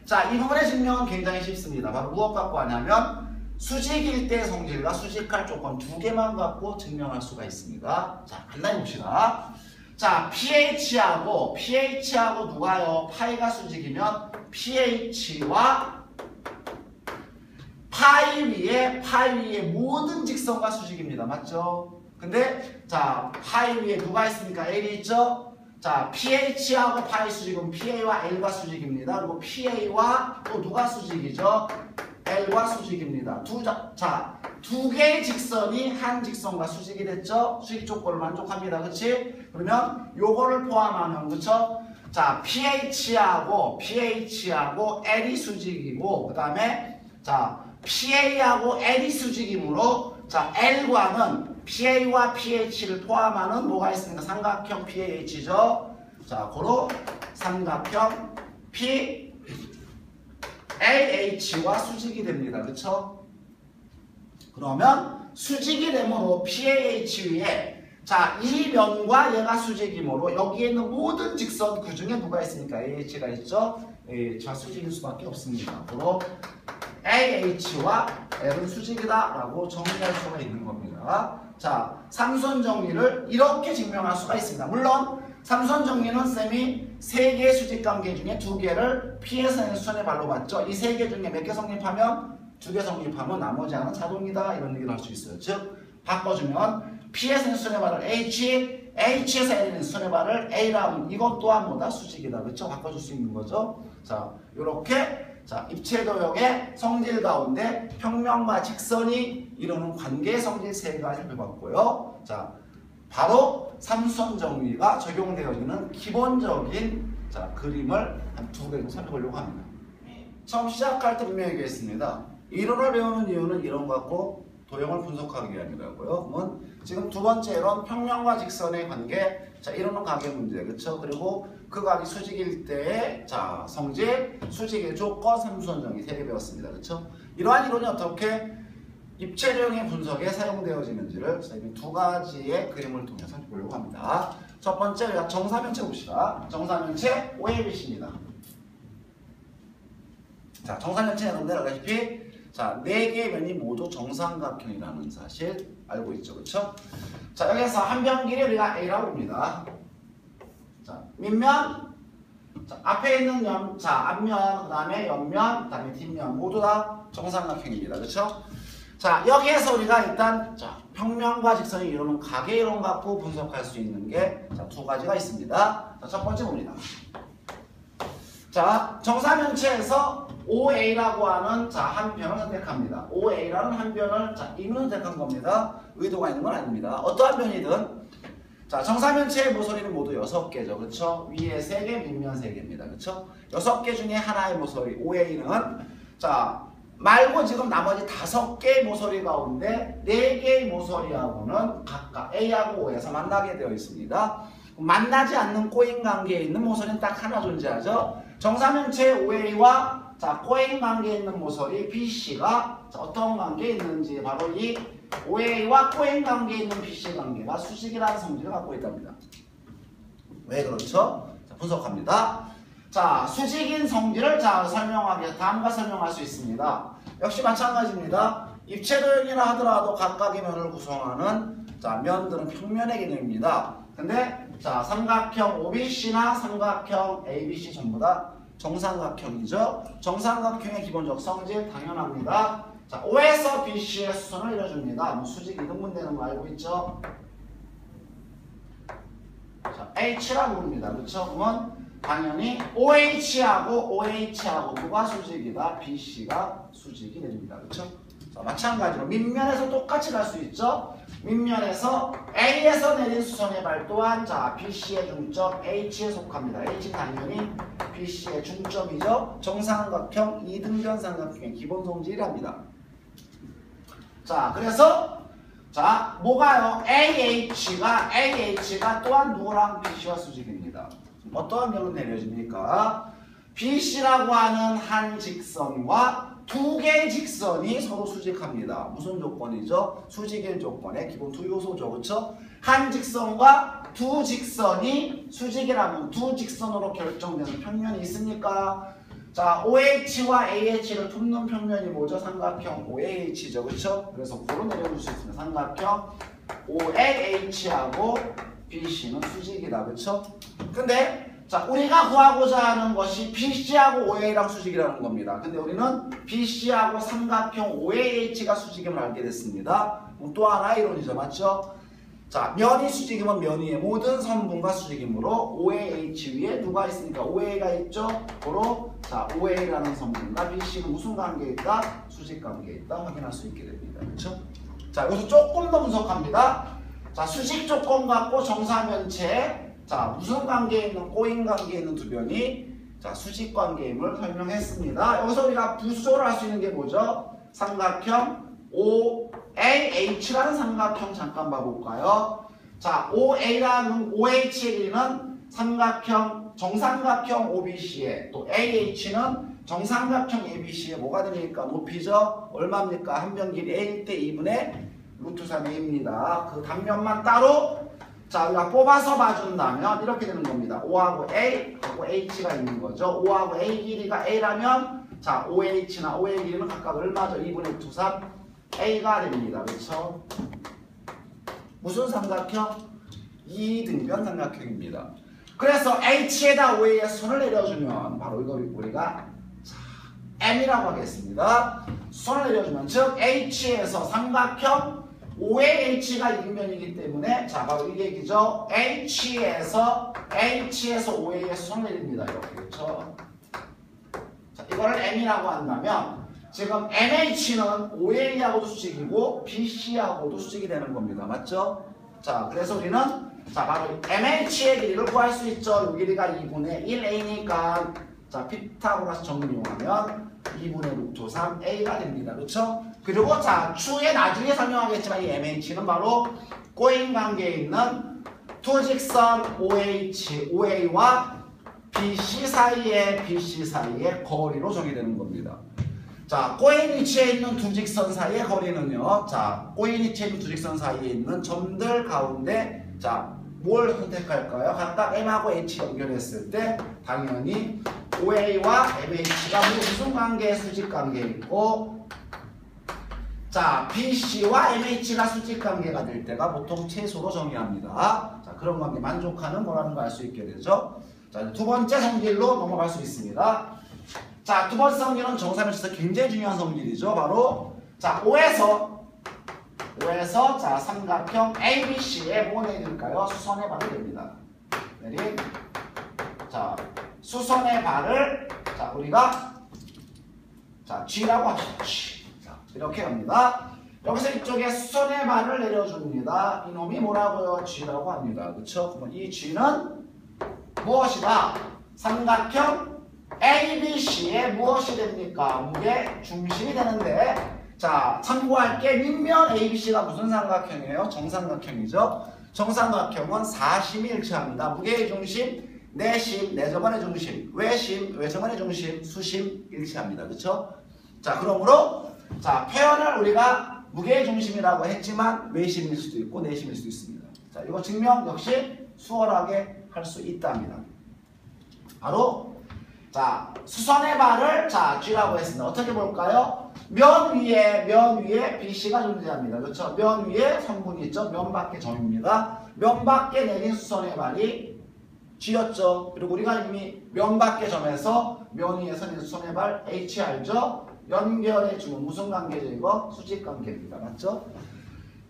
자, 이 부분의 증명은 굉장히 쉽습니다. 바로 무엇 갖고 하냐면 수직일 때 성질과 수직할 조건 두 개만 갖고 증명할 수가 있습니다. 자, 간단히 봅시다. 자, PH하고 누가요? 파이가 수직이면 PH와 파이 위에 모든 직선과 수직입니다. 맞죠? 근데 자, 파이 위에 누가 있습니까? L이 있죠? 자, PH하고 파이 수직은 PA와 L과 수직입니다. 그리고 PA와 또 누가 수직이죠? L과 수직입니다. 두 개의 직선이 한 직선과 수직이 됐죠? 수직 조건을 만족합니다. 그렇지? 그러면 요거를 포함하면 그렇죠? 자, PH하고 L이 수직이고 그 다음에 자, PA하고 L이 수직이므로 자, L과는 PA와 PH를 포함하는 뭐가 있습니까? 삼각형 PAH죠? 자, 고로 삼각형 PAH와 수직이 됩니다. 그쵸? 그러면 수직이 되므로 PAH 위에 자, 이 면과 얘가 수직이므로 여기에 있는 모든 직선 그 중에 누가 있습니까? AH가 있죠? AH와 수직일 수밖에 없습니다. 고로 AH와 L은 수직이다 라고 정리할 수가 있는 겁니다. 자, 삼수선 정리를 이렇게 증명할 수가 있습니다. 물론 삼수선 정리는 쌤이 3개의 수직 관계 중에 2개를 P에서 수선의 발로 봤죠. 이 3개 중에 몇 개 성립하면 2개 성립하면 나머지 하나는 자동이다 이런 얘기를 할 수 있어요. 즉 바꿔주면 P에서 수선의 발을 H, H에서 L의 수선의 발을 A라면 이것 또한 뭐다? 수직이다. 그렇죠? 바꿔줄 수 있는 거죠. 자, 요렇게 자, 입체도형의 성질 가운데 평면과 직선이 이루는 관계의 성질 3가지를 살펴봤고요. 자, 바로 삼수선 정리가 적용되어지는 기본적인 자, 그림을 한 2개 정도 살펴보려고 합니다. 처음 시작할 때 분명히 얘기했습니다. 이론을 배우는 이유는 이론 갖고 도형을 분석하기 위함이라고요. 그러면 지금 두 번째 이론 평면과 직선의 관계, 자, 이론은 가계 문제, 그렇죠? 그리고 그 각이 수직일 때의 자, 성질, 수직의 조건, 삼수선 정리 3개 배웠습니다. 그렇죠? 이러한 이론이 어떻게 입체도형의 분석에 사용되어지는지를 선생님이 2가지의 그림을 통해서 살펴보려고 합니다. 첫 번째, 정사면체 봅시다. 정사면체 OABC입니다. 자, 정사면체 여러분들 알다시피 자, 4개의 면이 모두 정삼각형이라는 사실 알고 있죠. 그렇죠? 자, 여기서 한 변길이 우리가 A라고 봅니다. 자, 밑면, 자, 앞에 있는 면, 자, 앞면, 그 다음에 옆면, 그 다음에 뒷면 모두 다 정삼각형입니다. 그렇죠? 자, 여기에서 우리가 일단 자, 평면과 직선이 이루는 가계이론 갖고 분석할 수 있는 게 두 가지가 있습니다. 자, 첫 번째 봅니다. 자, 정사면체에서 OA라고 하는 한 변을 선택합니다. OA라는 한 변을 이문을 선택한 겁니다. 의도가 있는 건 아닙니다. 어떠한 변이든 자, 정사면체의 모서리는 모두 6개죠. 그렇죠? 위에 3개, 밑면 3개입니다. 그렇죠? 6개 중에 하나의 모서리 OA는 자, 말고 지금 나머지 5개의 모서리 가운데 4개의 모서리하고는 각각 A하고 O에서 만나게 되어 있습니다. 만나지 않는 꼬인 관계에 있는 모서리는 딱 하나 존재하죠. 정사면체 OA와 꼬인 관계에 있는 모서리 BC가 어떤 관계에 있는지 바로 이 OA와 꼬인 관계에 있는 BC 관계가 수직이라는 성질을 갖고 있답니다. 왜 그렇죠? 자, 분석합니다. 자, 수직인 성질을 설명하기 위해서 다음과 설명할 수 있습니다. 역시 마찬가지입니다. 입체도형이라 하더라도 각각의 면을 구성하는 면들은 평면의 개념입니다. 근데 삼각형 OBC나 삼각형 ABC 전부 다 정삼각형이죠. 정삼각형의 기본적 성질 당연합니다. 자, O에서 BC의 수선을 이뤄줍니다. 수직 이등분되는 거 알고 있죠? 자, H라고 부릅니다. 그렇죠? 그러면 당연히 OH하고 누가 수직이다? BC가 수직이 됩니다. 그렇죠? 자, 마찬가지로 밑면에서 똑같이 갈 수 있죠? 밑면에서 A에서 내린 수선의 발 또한 BC의 중점 H에 속합니다. H는 당연히 BC의 중점이죠. 정삼각형 이등변 삼각형의 기본 성질이랍니다. 자, 그래서 뭐가요? AH가 또한 누구랑 BC와 수직입니다. 어떠한 변은 내려집니까? BC라고 하는 한 직선과 2개의 직선이 서로 수직합니다. 무슨 조건이죠? 수직일 조건의 기본 두 요소죠. 그렇죠? 한 직선과 두 직선이 수직이라면 두 직선으로 결정되는 평면이 있습니까? 자, OH와 AH를 품는 평면이 뭐죠? 삼각형 OAH죠. 그렇죠? 그래서 고로 내려줄 수 있습니다. 삼각형 OAH하고 BC는 수직이다. 그렇죠? 근데 우리가 구하고자 하는 것이 BC하고 OA랑 수직이라는 겁니다. 근데 우리는 BC하고 삼각형 OAH가 수직임을 알게 됐습니다. 또 하나 이론이죠. 맞죠? 자, 면이 수직이면 면 위에 모든 선분과 수직이므로 OAH 위에 누가 있으니까 OA가 있죠? 바로 OA라는 선분과 BC는 무슨 관계에 있다? 수직 관계에 있다. 확인할 수 있게 됩니다. 그렇죠? 자, 여기서 조금 더 분석합니다. 자, 수직 조건 갖고 정사면체 무슨 관계에 있는 꼬인 관계에 있는 두 변이 수직 관계임을 설명했습니다. 여기서 우리가 부수적으로 할 수 있는 게 뭐죠? 삼각형 OAH라는 삼각형 잠깐 봐볼까요? 자, OA라는 OH의 길이는 정삼각형 OBC에 또 AH는 정삼각형 ABC에 뭐가 됩니까? 높이죠? 얼마입니까? 한 변 길이 A일 때 2분의 루트 3A입니다. 그 단면만 따로 우리가 뽑아서 봐준다면 이렇게 되는 겁니다. O하고 A하고 H가 있는 거죠. O하고 A 길이가 A라면 OH나 OA 길이는 각각 얼마죠? 2분의 루트 3 A가 됩니다. 그렇죠? 무슨 삼각형? 이등변 삼각형입니다. 그래서 H에다 OA의 선을 내려주면 바로 이걸 우리가 M이라고 하겠습니다. 선을 내려주면 즉 H에서 삼각형 OAH가 이등변이기 때문에 바로 이 얘기죠. H에서 OA의 선을 내립니다. 이렇게 그렇죠? 이거를 M이라고 한다면 지금 MH는 OA하고도 수직이고 BC하고도 수직이 되는 겁니다. 맞죠? 자, 그래서 우리는 바로 MH의 길이를 구할 수 있죠. 이 길이가 2분의 1A니까 피타고라스 정리 이용하면 2분의 루트 3A가 됩니다. 그렇죠? 그리고 추후에 나중에 설명하겠지만 이 MH는 바로 꼬인 관계에 있는 두 직선 OA와 BC 사이의 거리로 정의되는 겁니다. 꼬인 위치에 있는 두 직선 사이의 거리는요. 꼬인 위치에 있는 두 직선 사이에 있는 점들 가운데 뭘 선택할까요? 각각 M하고 H 연결했을 때 당연히 OA와 MH가 무슨 관계에 수직 관계에 있고 BC와 MH가 수직 관계가 될 때가 보통 최소로 정의합니다. 그런 관계 만족하는 거라는 걸 알 수 있게 되죠. 두 번째 성질로 넘어갈 수 있습니다. 두 번째 성질은 정사면체에서 굉장히 중요한 성질이죠. 바로 O에서 O에서 자 삼각형 ABC에 뭐 내릴까요? 수선의 발이 됩니다. 내린 자 수선의 발을 자 우리가 자 G라고 합시다. G. 자 이렇게 갑니다. 여기서 이쪽에 수선의 발을 내려줍니다. 이놈이 뭐라고요? G라고 합니다. 그렇죠? 그럼 이 G는 무엇이다? 삼각형 ABC에 무엇이 됩니까? 무게 중심이 되는데 자 참고할 게 밑면 ABC가 무슨 삼각형이에요? 정삼각형이죠. 정삼각형은 사심이 일치합니다. 무게의 중심, 내심, 내점원의 중심, 외심, 외점원의 중심, 수심 일치합니다. 그렇죠? 자 그러므로 자 표현을 우리가 무게의 중심이라고 했지만 외심일 수도 있고 내심일 수도 있습니다. 자 이거 증명 역시 수월하게 할 수 있답니다. 바로 자 수선의 발을 자 G라고 했습니다. 어떻게 볼까요? 면 위에 BC가 존재합니다. 그렇죠? 면 위에 성분이 있죠. 면 밖의 점입니다. 면 밖에 내린 수선의 발이 G였죠. 그리고 우리가 이미 면 밖의 점에서 면 위에 서는 수선의 발 H 알죠? 연결해 주는 무슨 관계죠? 이거 수직 관계입니다. 맞죠?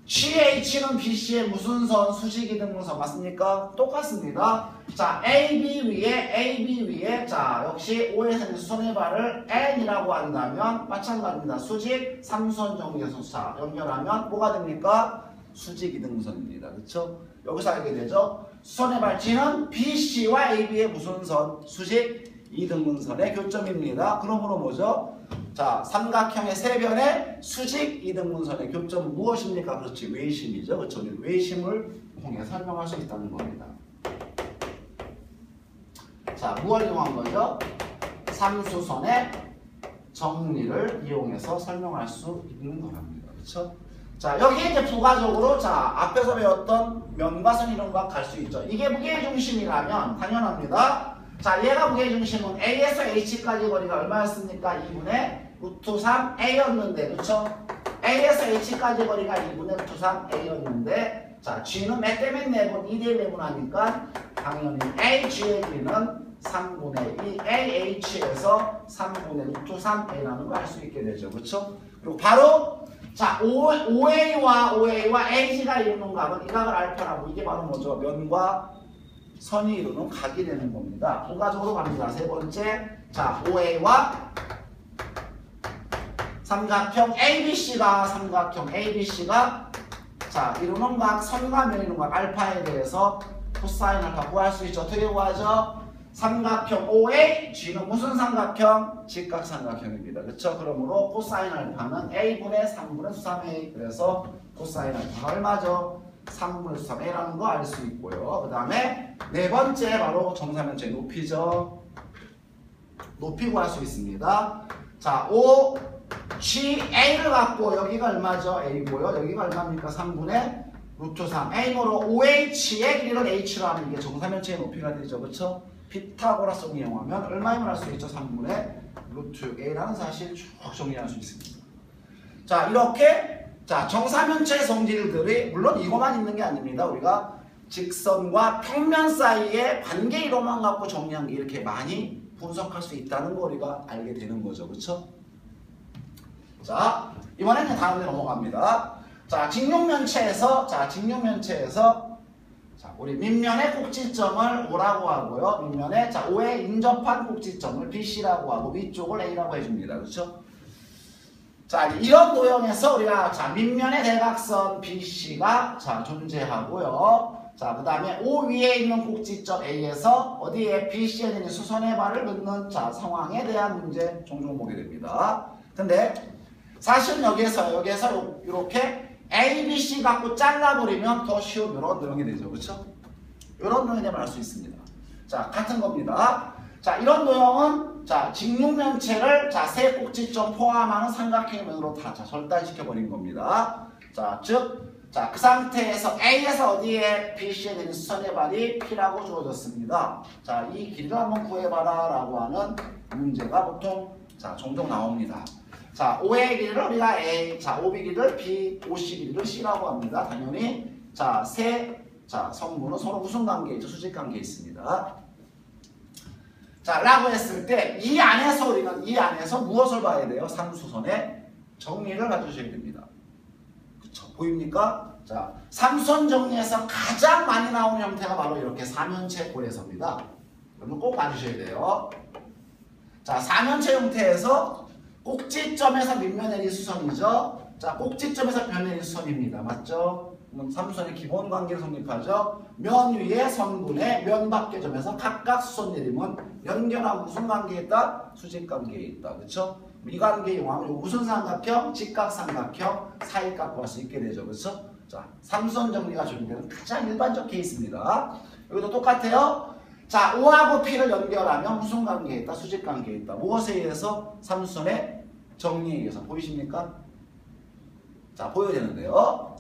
GH는 BC의 무슨 선? 수직 이등분선 맞습니까? 똑같습니다. 자, AB 위에 자 역시 O에서 수선의 발을 N이라고 한다면 마찬가지입니다. 수직 3선 정리해서 자 연결하면 뭐가 됩니까? 수직 이등분선입니다. 그렇죠? 여기서 알게 되죠? 수선의 발 G는 BC와 AB의 무슨 선? 수직 이등분선의 교점입니다. 그러므로 뭐죠? 자, 삼각형의 세 변의 수직 이등분선의 교점은 무엇입니까? 그렇지, 외심이죠. 그렇죠? 외심을 통해 설명할 수 있다는 겁니다. 자, 무엇을 이용한 거죠? 삼수선의 정리를 이용해서 설명할 수 있는 거랍니다. 그렇죠? 자, 여기에 이제 부가적으로 자, 앞에서 배웠던 면과 선 이론과 갈 수 있죠. 이게 무게의 중심이라면 당연합니다. 자, 얘가 무게의 중심은 A에서 H까지 거리가 얼마였습니까? 2분의 루트 3A였는데, 그쵸? A에서 H까지 거리가 2분의 루트 3A였는데, 자, G는 몇 대 몇 내분? 2대 4분 하니까, 당연히 AG의 길이는 3분의 2 AH에서 3분의 루트 3A라는 걸 알 수 있게 되죠. 그쵸? 그리고 바로, 자, OA와 AG가 이루는 각은 이 각을 알파라고, 이게 바로 뭐죠? 면과 선이 이루는 각이 되는 겁니다. 부가적으로 갑니다. 세 번째, 자, OA와 삼각형 ABC가 자 이루는 각 선과 면 이루는 각 알파에 대해서 코사인 알파 구할 수 있죠. 어떻게 구하죠? 삼각형 OA G는 무슨 삼각형? 직각삼각형입니다. 그렇죠? 그러므로 코사인 알파는 A분의 3분의 3A 그래서 코사인 알파가 얼마죠? 3분의 3A라는 거 알 수 있고요. 그 다음에 네 번째 바로 정사면체의 높이죠. 높이 구할 수 있습니다. 자, O GA를 갖고 여기가 얼마죠? A고요. 여기가 얼마입니까? 3분의 루트 3. A모로 OH의 길이를 H로 하면 이게 정사면체의 높이가 되죠. 그렇죠? 피타고라스를 이용하면 얼마임을 알 수 있죠? 3분의 루트 A라는 사실 쭉 정리할 수 있습니다. 자, 이렇게 자 정사면체의 성질들이 물론 이거만 있는 게 아닙니다. 우리가 직선과 평면 사이의 관계 이론만 갖고 정리한 게 이렇게 많이 분석할 수 있다는 거 우리가 알게 되는 거죠. 그렇죠? 자, 이번에는 다음 데 넘어갑니다. 자, 직육면체에서 자, 우리 밑면의 꼭지점을 O라고 하고요. 밑면에 자, O에 인접한 꼭지점을 BC라고 하고 위쪽을 A라고 해줍니다. 그렇죠? 자, 이런 도형에서 우리가 자, 밑면의 대각선 BC가 자, 존재하고요. 자, 그 다음에 O 위에 있는 꼭지점 A에서 어디에 BC에 있는 수선의 발을 넣는 자, 상황에 대한 문제 종종 보게 됩니다. 근데 사실 여기에서 이렇게 A, B, C 갖고 잘라버리면 더 쉬운 이런 도형이 되죠. 그렇죠? 이런 도형이 되면 알 수 있습니다. 자, 같은 겁니다. 자, 이런 도형은 자, 직육면체를 자, 세 꼭지점 포함하는 삼각형면으로 다 자, 절단시켜 버린 겁니다. 자, 즉, 자, 그 상태에서 A에서 어디에 BC에 되는 수선의 발이 P라고 주어졌습니다. 자, 이 길이를 한번 구해봐라 라고 하는 문제가 보통 자, 종종 나옵니다. 자, O의 길이를 우리가 A, 자, OB 길이를 B, OC 길이를 C라고 합니다. 당연히 자, 자, 성분은 서로 무슨 관계 있죠? 수직 관계 있습니다. 자, 라고 했을 때 이 안에서 우리는 이 안에서 무엇을 봐야 돼요? 삼수선의 정리를 가져주셔야 됩니다. 보입니까? 자, 삼선 정리에서 가장 많이 나오는 형태가 바로 이렇게 삼연체 고래서입니다. 여러분 꼭 봐주셔야 돼요. 자, 삼연체 형태에서 꼭지점에서 밑면의 수선이죠. 자, 꼭지점에서 변의 수선입니다. 맞죠? 삼수선의 기본 관계를 성립하죠. 면 위에 선분의 면 밖의 점에서 각각 수선 내림은 연결하고 무슨 관계에 있다? 수직 관계에 있다. 그렇죠? 이 관계에 이용하면 무슨 삼각형? 직각삼각형, 사이각과 할 수 있게 되죠. 그렇죠? 자, 삼수선 정리가 적용되는 가장 일반적 케이스입니다. 여기도 똑같아요. 자, O하고 P를 연결하면 무슨 관계에 있다? 수직 관계에 있다. 무엇에 의해서? 삼수선의 정리에 의해서. 보이십니까? 자, 보여야 되는데요.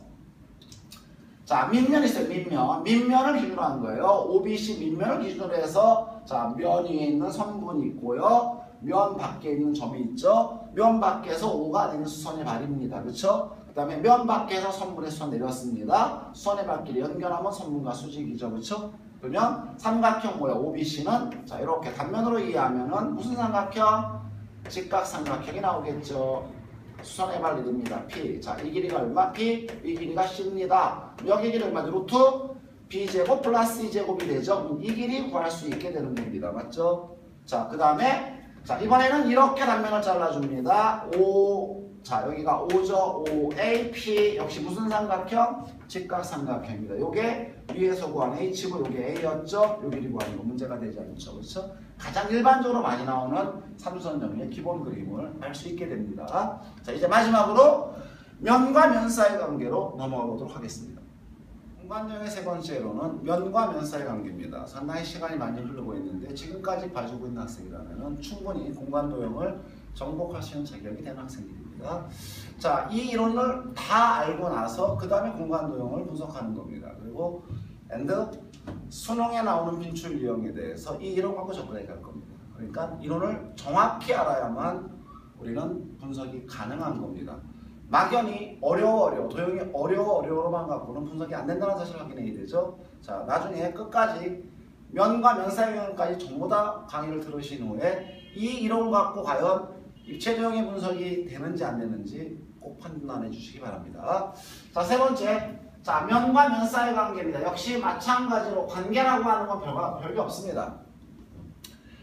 자, 밑면 있어요. 밑면을 기준으로 한 거예요. OBC 밑면을 기준으로 해서 자, 면 위에 있는 선분이 있고요. 면 밖에 있는 점이 있죠. 면 밖에서 O가 되는 수선의 발입니다. 그렇죠? 그 다음에 면 밖에서 선분의 수선 내렸습니다. 수선의 발끼리 연결하면 선분과 수직이죠. 그렇죠? 그러면 삼각형 뭐야? OBC는 자, 이렇게 단면으로 이해하면은 무슨 삼각형? 직각삼각형이 나오겠죠. 수선의 발 이릅니다. P. 자, 이 길이가 얼마? P. 이 길이가 C입니다. 여기 길이 얼마? 루트 B제곱 플러스 2제곱이 되죠. 이 길이 구할 수 있게 되는 겁니다. 맞죠? 자, 그 다음에 자, 이번에는 이렇게 단면을 잘라줍니다. O. 자, 여기가 O죠. OAP. 역시 무슨 삼각형? 직각삼각형입니다. 요게 위에서 구한 H고 요게 A였죠. 요 길이 구하는 거 문제가 되지 않죠. 그렇죠? 가장 일반적으로 많이 나오는 삼수선 정리의 기본 그림을 알 수 있게 됩니다. 자, 이제 마지막으로 면과 면 사이 관계로 넘어가 보도록 하겠습니다. 공간정의 세 번째로는 면과 면 사이 관계입니다. 상당히 시간이 많이 흐르고 있는데 지금까지 봐주고 있는 학생이라면 충분히 공간 도형을 정복할 수 있는 자격이 되는 학생들입니다. 자, 이 이론을 다 알고 나서 그 다음에 공간 도형을 분석하는 겁니다. 그리고 수능에 나오는 빈출 유형에 대해서 이 이론 갖고 접근해 갈 겁니다. 그러니까 이론을 정확히 알아야만 우리는 분석이 가능한 겁니다. 막연히 도형이 어려워로만 갖고는 분석이 안 된다는 사실을 확인해야 되죠. 자, 나중에 끝까지 면과 면 사이 관계까지 전부 다 강의를 들으신 후에 이 이론 갖고 과연 입체 도형의 분석이 되는지 안 되는지 꼭 판단해 주시기 바랍니다. 자, 세 번째. 자, 면과 면 사이 관계입니다. 역시 마찬가지로 관계라고 하는 건 별게 없습니다.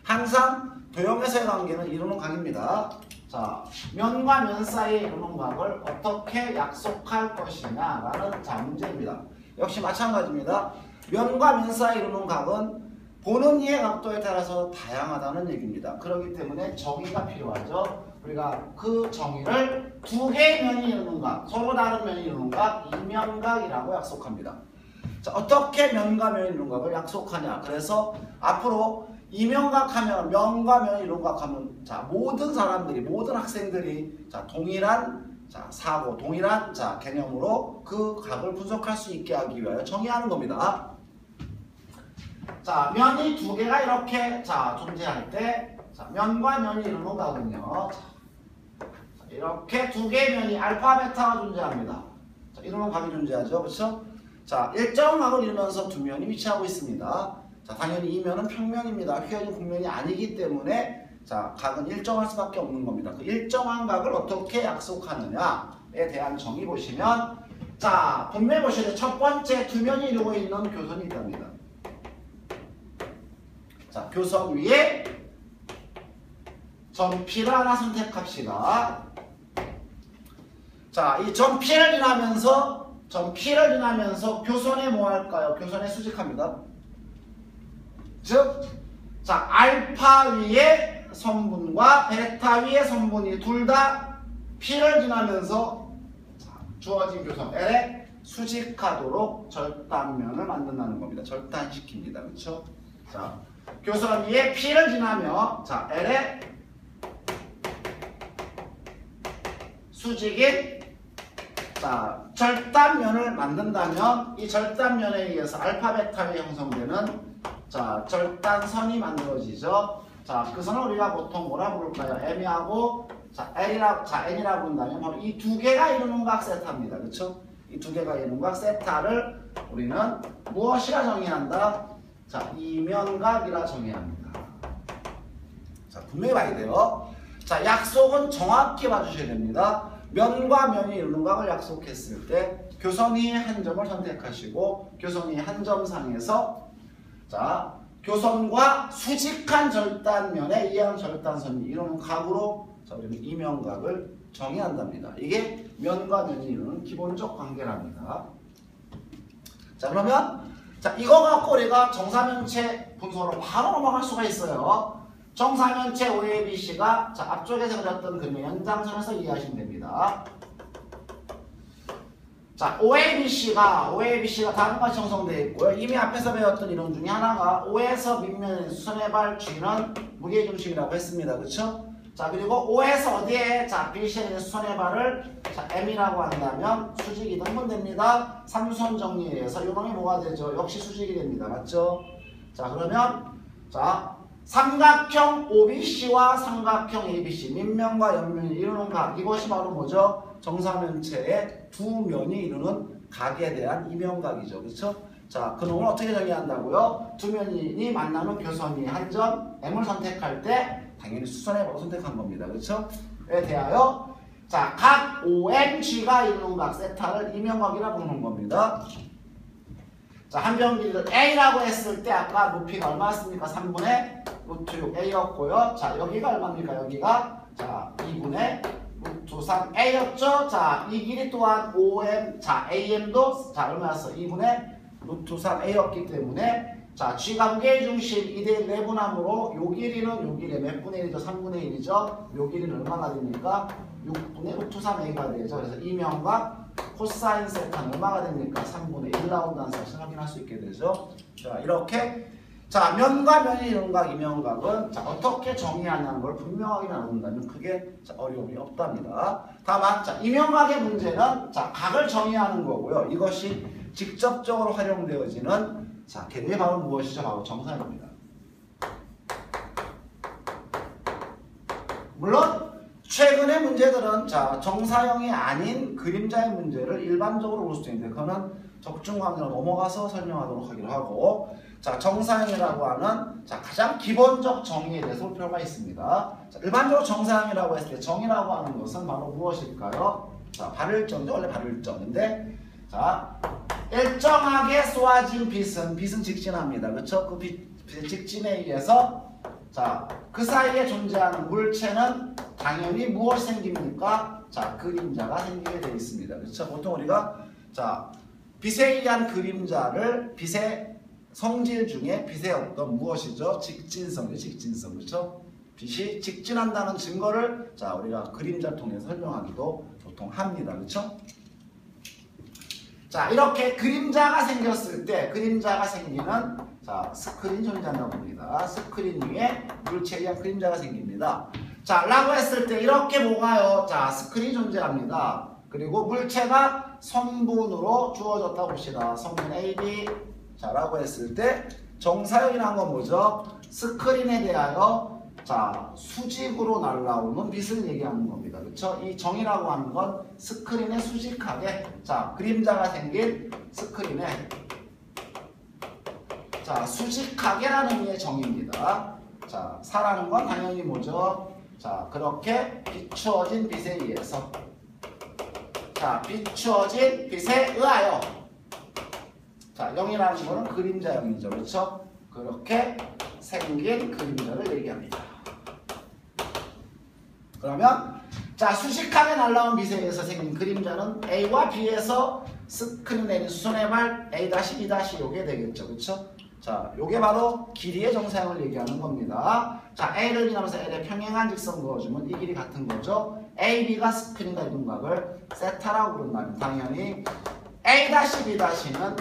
항상 도형에서의 관계는 이루는 각입니다. 자, 면과 면 사이의 이루는 각을 어떻게 약속할 것이냐라는 자, 문제입니다. 역시 마찬가지입니다. 면과 면 사이의 이루는 각은 보는 이의 각도에 따라서 다양하다는 얘기입니다. 그렇기 때문에 정의가 필요하죠. 우리가 그 정의를 두 개의 면이 이루는 각, 서로 다른 면이 이루는 각, 이면각이라고 약속합니다. 자, 어떻게 면과 면이 이루는 각을 약속하냐? 그래서 앞으로 이면각 하면 면과 면이 이루는 각 하면 자, 모든 사람들이, 모든 학생들이 자, 동일한 자, 사고, 동일한 자, 개념으로 그 각을 분석할 수 있게 하기 위하여 정의하는 겁니다. 자, 면이 두 개가 이렇게 자, 존재할 때 자, 면과 면이 이루는 각은요. 자, 이렇게 두 개의 면이 알파, 베타가 존재합니다. 자, 이루는 각이 존재하죠. 그렇죠? 자, 일정 각을 이루면서 두 면이 위치하고 있습니다. 자, 당연히 이 면은 평면입니다. 휘어진 곡면이 아니기 때문에 자, 각은 일정할 수밖에 없는 겁니다. 그 일정한 각을 어떻게 약속하느냐에 대한 정의 보시면 자, 분명히 보시죠. 첫 번째 두 면이 이루고 있는 교선이 있답니다. 자, 교선 위에 점 P를 하나 선택합시다. 자, 이 점 P를 지나면서 교선에 뭐 할까요? 교선에 수직합니다. 즉, 자, 알파 위에 선분과 베타 위에 선분이 둘 다 P를 지나면서 자, 주어진 교선 L에 수직하도록 절단면을 만든다는 겁니다. 절단시킵니다. 그렇죠? 자, 교선 위에 P를 지나며 자, L에 수직인 자, 절단면을 만든다면 이 절단면에 의해서 알파 베타에 형성되는 자, 절단선이 만들어지죠. 자, 그 선을 우리가 보통 뭐라 부를까요? M하고 자, N이라고 본다면 바로 이 두 개가 이루는 각 세타입니다. 그렇죠? 이 두 개가 이루는 각 세타를 우리는 무엇이라 정의한다? 자, 이면각이라 정의합니다. 자, 분명히 봐야 돼요. 자, 약속은 정확히 봐주셔야 됩니다. 면과 면이 이루는 각을 약속했을 때 교선이 한 점을 선택하시고 교선이 한 점상에서 자 교선과 수직한 절단면의 이항 절단선이 이루는 각으로 자 우리는 이면각을 정의한답니다. 이게 면과 면이 이루는 기본적 관계랍니다. 자 그러면 자 이거 갖고 우리가 정사면체 분석으로 바로 넘어갈 수가 있어요. 정사면체 OABC가 자 앞쪽에서 그렸던 그림의 연장선에서 이해하시면 됩니다. 자 OABC가 다음과 같이 형성되어 있고요. 이미 앞에서 배웠던 이론 중에 하나가 O에서 밑면의 수선해발 G는 무게의 중심이라고 했습니다. 그렇죠? 자 그리고 O에서 어디에 자 BC에 있는 수선해발을 자 M이라고 한다면 수직이 등분됩니다. 삼수선 정리에 의해서 요놈이 뭐가 되죠? 역시 수직이 됩니다. 맞죠? 자 그러면 자 삼각형 OBC와 삼각형 ABC 밑면과 옆면이 이루는 각 이것이 바로 뭐죠? 정사면체의 두 면이 이루는 각에 대한 이면각이죠. 그렇죠? 자 그놈을 어떻게 정의한다고요? 두 면이 만나는 교선이 한 점 M을 선택할 때 당연히 수선해바로 선택한 겁니다. 그렇죠? 에 대하여 자 각 OMG가 이루는 각 세타를 이면각이라고 부르는 겁니다. 자, 한 변 길이를 A라고 했을 때 아까 높이가 얼마였습니까? 3분의 루트 6A였고요. 자, 여기가 얼마입니까? 여기가 자 2분의 루트 3A였죠? 자, 이 길이 또한 OM, 자, AM도 자, 얼마였어? 2분의 루트 3A였기 때문에 자, G가 무게의 중심 2대1 내분함으로 요 길이는 요 길이의 몇 분의 1이죠? 3분의 1이죠? 요 길이는 얼마가 됩니까? 6분의 루트 3A가 되죠. 그래서 이면과 코사인 세타는 얼마가 됩니까? 3분의 1 나온다는 사실을 확인할 수 있게 되죠. 자, 이렇게 자 면과 면이 이루는 각, 이면각은 자 어떻게 정의하냐는 걸 분명하게 나눈다면 크게 자, 어려움이 없답니다. 다만 자 이면각의 문제는 자 각을 정의하는 거고요. 이것이 직접적으로 활용되어지는 자 개념이 바로 무엇이죠? 바로 정사입니다. 물론 최근의 문제들은 자 정사형이 아닌 그림자의 문제를 일반적으로 볼 수 있는데 그거는 적중강의로 넘어가서 설명하도록 하기로 하고 자 정사형이라고 하는 자 가장 기본적 정의에 대해서 볼 필요가 있습니다. 자, 일반적으로 정사형이라고 했을 때 정의라고 하는 것은 바로 무엇일까요? 자 발일정이죠. 원래 발일정인데 자 일정하게 쏘아진 빛은 직진합니다. 그렇죠? 그 빛의 직진에 의해서 자, 그 사이에 존재하는 물체는 당연히 무엇이 생깁니까? 자, 그림자가 생기게 되어 있습니다. 그렇죠? 보통 우리가 자, 빛에 의한 그림자를 빛의 성질 중에 빛의 어떤 무엇이죠? 직진성, 그렇죠? 빛이 직진한다는 증거를 자, 우리가 그림자를 통해서 설명하기도 보통 합니다. 그렇죠? 자, 이렇게 그림자가 생겼을 때 그림자가 생기는 자, 스크린 존재한다고 봅니다. 스크린 위에 물체에 의한 그림자가 생깁니다. 자, 라고 했을 때 이렇게 뭐가요? 자, 스크린이 존재합니다. 그리고 물체가 성분으로 주어졌다고 봅시다. 성분 AB. 자, 라고 했을 때 정사형이라는 건 뭐죠? 스크린에 대하여 자, 수직으로 날라오는 빛을 얘기하는 겁니다. 그렇죠? 이 정이라고 하는 건 스크린에 수직하게 자, 그림자가 생긴 스크린에 자, 수직하게라는 의미의 정의입니다. 자, 사라는 건 당연히 뭐죠? 자, 그렇게 비추어진 빛에 의해서 자, 비추어진 빛에 의하여 자, 0이라는 거는 그림자 0이죠. 그렇죠? 그렇게 생긴 그림자를 얘기합니다. 그러면 자, 수직하게 날라온 빛에 의해서 생긴 그림자는 A와 B에서 스크린에 내린 수선의 발 A-, B- 요게 되겠죠. 그렇죠? 자, 요게 바로 길이의 정사형을 얘기하는 겁니다. 자, A를 지나면서 L에 평행한 직선 그어주면 이 길이 같은 거죠. AB가 스크린과 이분각을 세타라고 부른다면 당연히 A-, B-는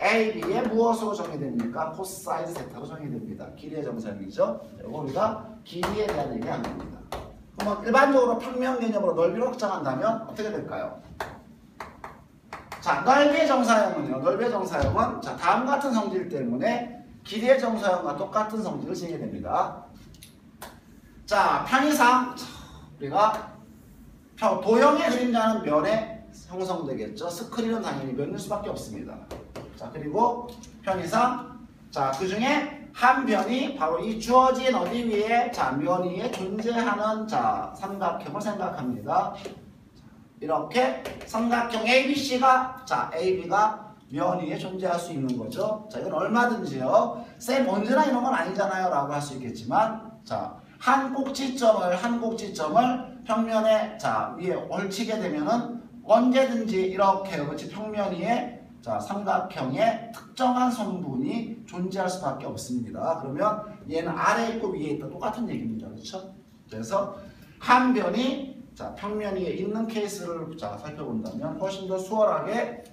AB의 무엇으로 정의됩니까? 코사인 세타로 정의됩니다. 길이의 정사형이죠. 이거 우리가 길이에 대한 얘기하는 겁니다. 그럼 일반적으로 평면 개념으로 넓이로 확장한다면 어떻게 될까요? 자, 넓이의 정사형은요. 넓이의 정사형은 자, 다음 같은 성질 때문에 길이의 정사형과 똑같은 성질을 지니게 됩니다. 자, 편의상 우리가 도형의 그림자는 면에 형성되겠죠. 스크린은 당연히 면일 수밖에 없습니다. 자, 그리고 편의상 자, 그 중에 한 변이 바로 이 주어진 어디 위에 자, 면 위에 존재하는 자, 삼각형을 생각합니다. 이렇게 삼각형 ABC가 자 AB가 면 위에 존재할 수 있는 거죠. 자 이건 얼마든지요. 쌤 언제나 이런 건 아니잖아요 라고 할 수 있겠지만 자 한 꼭지점을 평면에 자 위에 얹히게 되면은 언제든지 이렇게 그렇지 평면 위에 자 삼각형의 특정한 성분이 존재할 수밖에 없습니다. 그러면 얘는 아래에 있고 위에 있다 똑같은 얘기입니다. 그렇죠? 그래서 한 변이 자 평면 위에 있는 케이스를 자 살펴본다면 훨씬 더 수월하게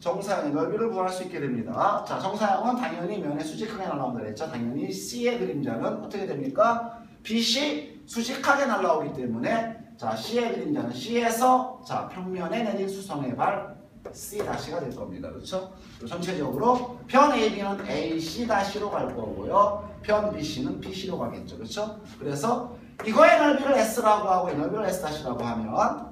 정사형의 넓이를 구할 수 있게 됩니다. 자 정사형은 당연히 면에 수직하게 날라온다 그랬죠. 당연히 C의 그림자는 어떻게 됩니까? 빛이 수직하게 날라오기 때문에 자 C의 그림자는 C에서 자 평면에 내린 수성의 발 C-가 될 겁니다. 그렇죠? 전체적으로 편 AB는 AC-로 갈 거고요. 편 BC는 BC로 가겠죠. 그렇죠? 그래서 이거의 넓이를 S라고 하고 이 넓이를 S-라고 하면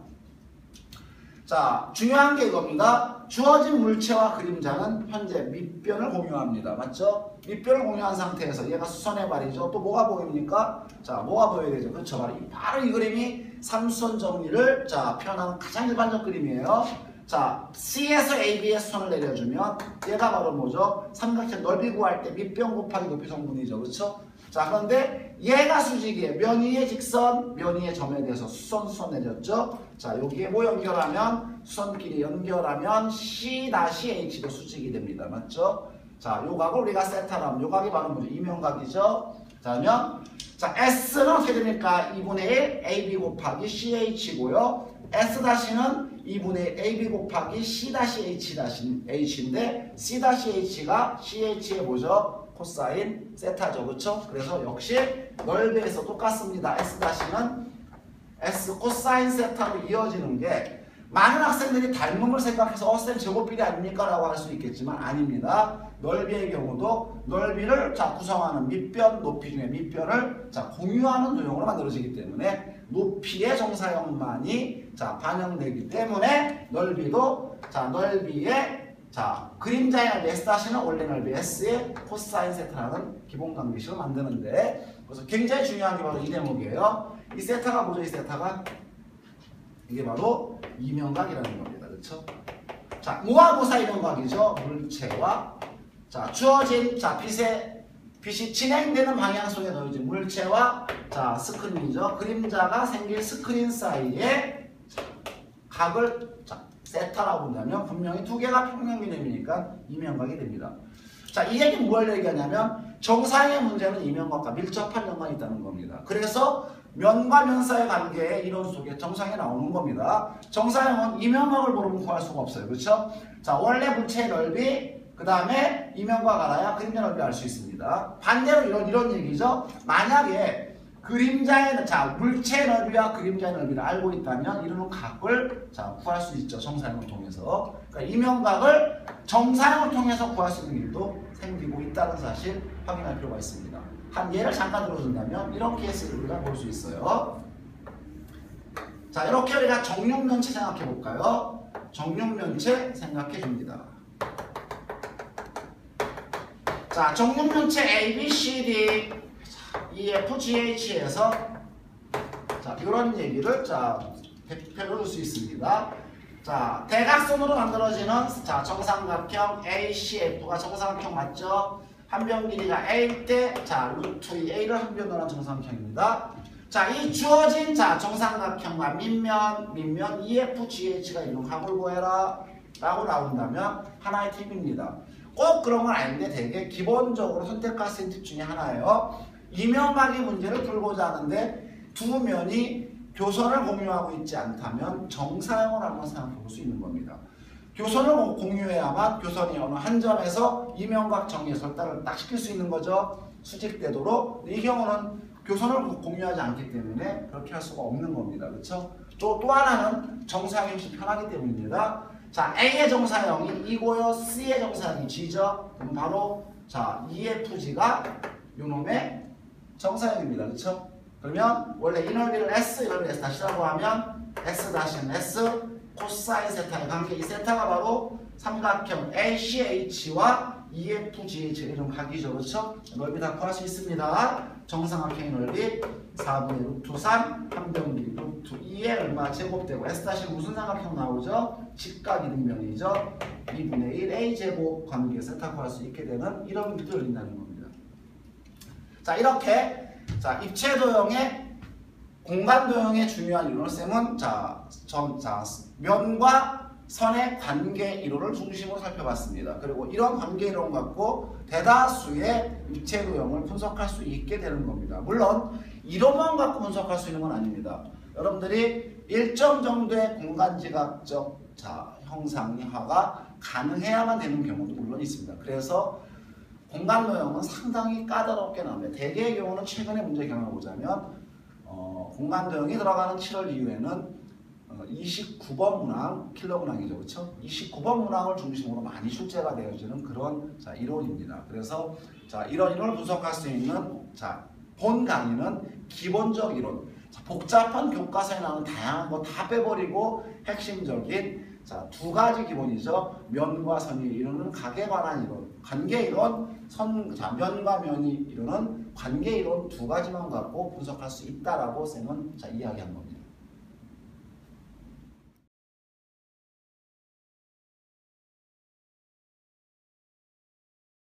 자 중요한 게 이겁니다. 주어진 물체와 그림자는 현재 밑변을 공유합니다. 맞죠? 밑변을 공유한 상태에서 얘가 수선의 발이죠. 또 뭐가 보입니까? 자 뭐가 보여야 되죠? 그렇죠? 바로 이 그림이 삼수선 정리를 자 표현하는 가장 일반적 그림이에요. 자 C에서 AB의 수선을 내려주면 얘가 바로 뭐죠? 삼각형 넓이 구할 때 밑변 곱하기 높이 성분이죠. 그렇죠? 자 그런데 얘가 수직이에요. 면 위의 직선, 면 위의 점에 대해서 수선 내렸죠. 자 여기에 뭐 연결하면 수선끼리 연결하면 C-H도 수직이 됩니다. 맞죠? 자 요 각을 우리가 세타라면 요 각이 바로 뭐죠? 이면각이죠. 자 그러면 자 S는 어떻게 됩니까? 2분의 1 AB 곱하기 CH고요. S-는 2분의 1 AB 곱하기 C-H인데 C-H가 CH의 뭐죠? 코사인 세타죠. 그렇죠? 그래서 역시 넓이에서 똑같습니다. S-는 S 코사인 세타로 이어지는 게 많은 학생들이 닮음을 생각해서 쌤 제곱비례 아닙니까? 라고 할 수 있겠지만 아닙니다. 넓이의 경우도 넓이를 자 구성하는 밑변, 높이 중에 밑변을 자 공유하는 도형으로 만들어지기 때문에 높이의 정사형만이 자 반영되기 때문에 넓이도 자 넓이의 자 그림자의 넓이 S-는 원래 넓이 S의 코사인 세타라는 기본 관계식을 만드는데 그래서 굉장히 중요한 게 바로 이 대목이에요. 이 세타가 뭐죠? 이 세타가 이게 바로 이면각이라는 겁니다. 그렇죠? 자 모아모사 이면각이죠. 물체와 자 주어진 자 빛이 진행되는 방향 속에 놓여진 물체와 자 스크린이죠. 그림자가 생길 스크린 사이에 각을 자 세타라고 본다면 분명히 두 개가 평면 개념이니까 이면각이 됩니다. 자, 이 얘기는 뭘 얘기하냐면 정사형의 문제는 이면각과 밀접한 연관이 있다는 겁니다. 그래서 면과 면 사이의 관계의 이론 속에 정사형이 나오는 겁니다. 정사형은 이면각을 모르면 구할 수가 없어요. 그렇죠? 자, 원래 물체의 넓이 그 다음에 이면각 알아야 그림자 넓이 알 수 있습니다. 반대로 이런 얘기죠. 만약에 그림자의 자 물체의 넓이와 그림자의 넓이를 알고 있다면 이루는 각을 자 구할 수 있죠. 정사형을 통해서. 그러니까 이면각을 정사형을 통해서 구할 수 있는 일도 생기고 있다는 사실 확인할 필요가 있습니다. 한 예를 잠깐 들어준다면 이런 케이스를 우리가 볼 수 있어요. 자 이렇게 우리가 정육면체 생각해 볼까요? 정육면체 생각해 줍니다. 자 정육면체 ABCD EFGH에서 자 이런 얘기를 자 대표로 줄 수 있습니다. 자 대각선으로 만들어지는 자 정삼각형 ACF가 정삼각형 맞죠? 한 변 길이가 A일 때 자 루트 2A를 한 변으로 한 정삼각형입니다. 자 이 주어진 자 정삼각형과 밑면 EFGH가 있는 각을 구해라 라고 나온다면 하나의 팁입니다. 꼭 그런 건 아닌데 되게 기본적으로 선택할 수 있는 팁 중에 하나예요. 이면각의 문제를 풀고자 하는데 두 면이 교선을 공유하고 있지 않다면 정사형을 한번 생각해 볼 수 있는 겁니다. 교선을 공유해야만 교선이 어느 한 점에서 이면각 정의의 설득을 딱 시킬 수 있는 거죠. 수직되도록. 이 경우는 교선을 공유하지 않기 때문에 그렇게 할 수가 없는 겁니다. 그렇죠? 또 하나는 정사형이 편하기 때문입니다. 자 A의 정사형이 E고요. C의 정사형이 G죠. 그럼 바로 자 EFG가 요놈의 정사형입니다. 그렇죠? 그러면 원래 이 넓이를 S, 이 넓이를 S-라고 하면 X-는 S 코사인 세타의 관계 이 세타가 바로 삼각형 ACH와 EFGH 이름 각이죠. 그렇죠? 넓이 다 구할 수 있습니다. 정삼각형의 넓이 4분의 루트 3 한변기 루트 2에 얼마 제곱되고 S 다시 무슨 삼각형 나오죠? 직각 이등변이죠. 2분의 1 A제곱 관계에서 다 구할 수 있게 되는 이런 길이 열린다는 겁니다. 자, 이렇게 자 입체도형의 공간도형의 중요한 이론을 쌤은 면과 선의 관계 이론을 중심으로 살펴봤습니다. 그리고 이런 관계 이론 갖고 대다수의 입체도형을 분석할 수 있게 되는 겁니다. 물론 이론만 갖고 분석할 수 있는 건 아닙니다. 여러분들이 일정 정도의 공간지각적 형상화가 가능해야만 되는 경우도 물론 있습니다. 그래서 공간도형은 상당히 까다롭게 나옵니다. 대개의 경우는 최근의 문제 경험을 보자면 공간도형이 들어가는 7월 이후에는 29번 문항, 킬러 문항이죠. 그렇죠? 29번 문항을 중심으로 많이 출제가 되어지는 그런 이론입니다. 그래서 이런 이론을 분석할 수 있는 본 강의는 기본적 이론, 복잡한 교과서에 나오는 다양한 거 다 빼버리고 핵심적인 두 가지 기본이죠. 면과 선이 이루는 각에 관한 이론, 관계 이론, 면과 면이 이루는 관계 이론 두 가지만 갖고 분석할 수 있다라고 쌤은 이야기한 겁니다.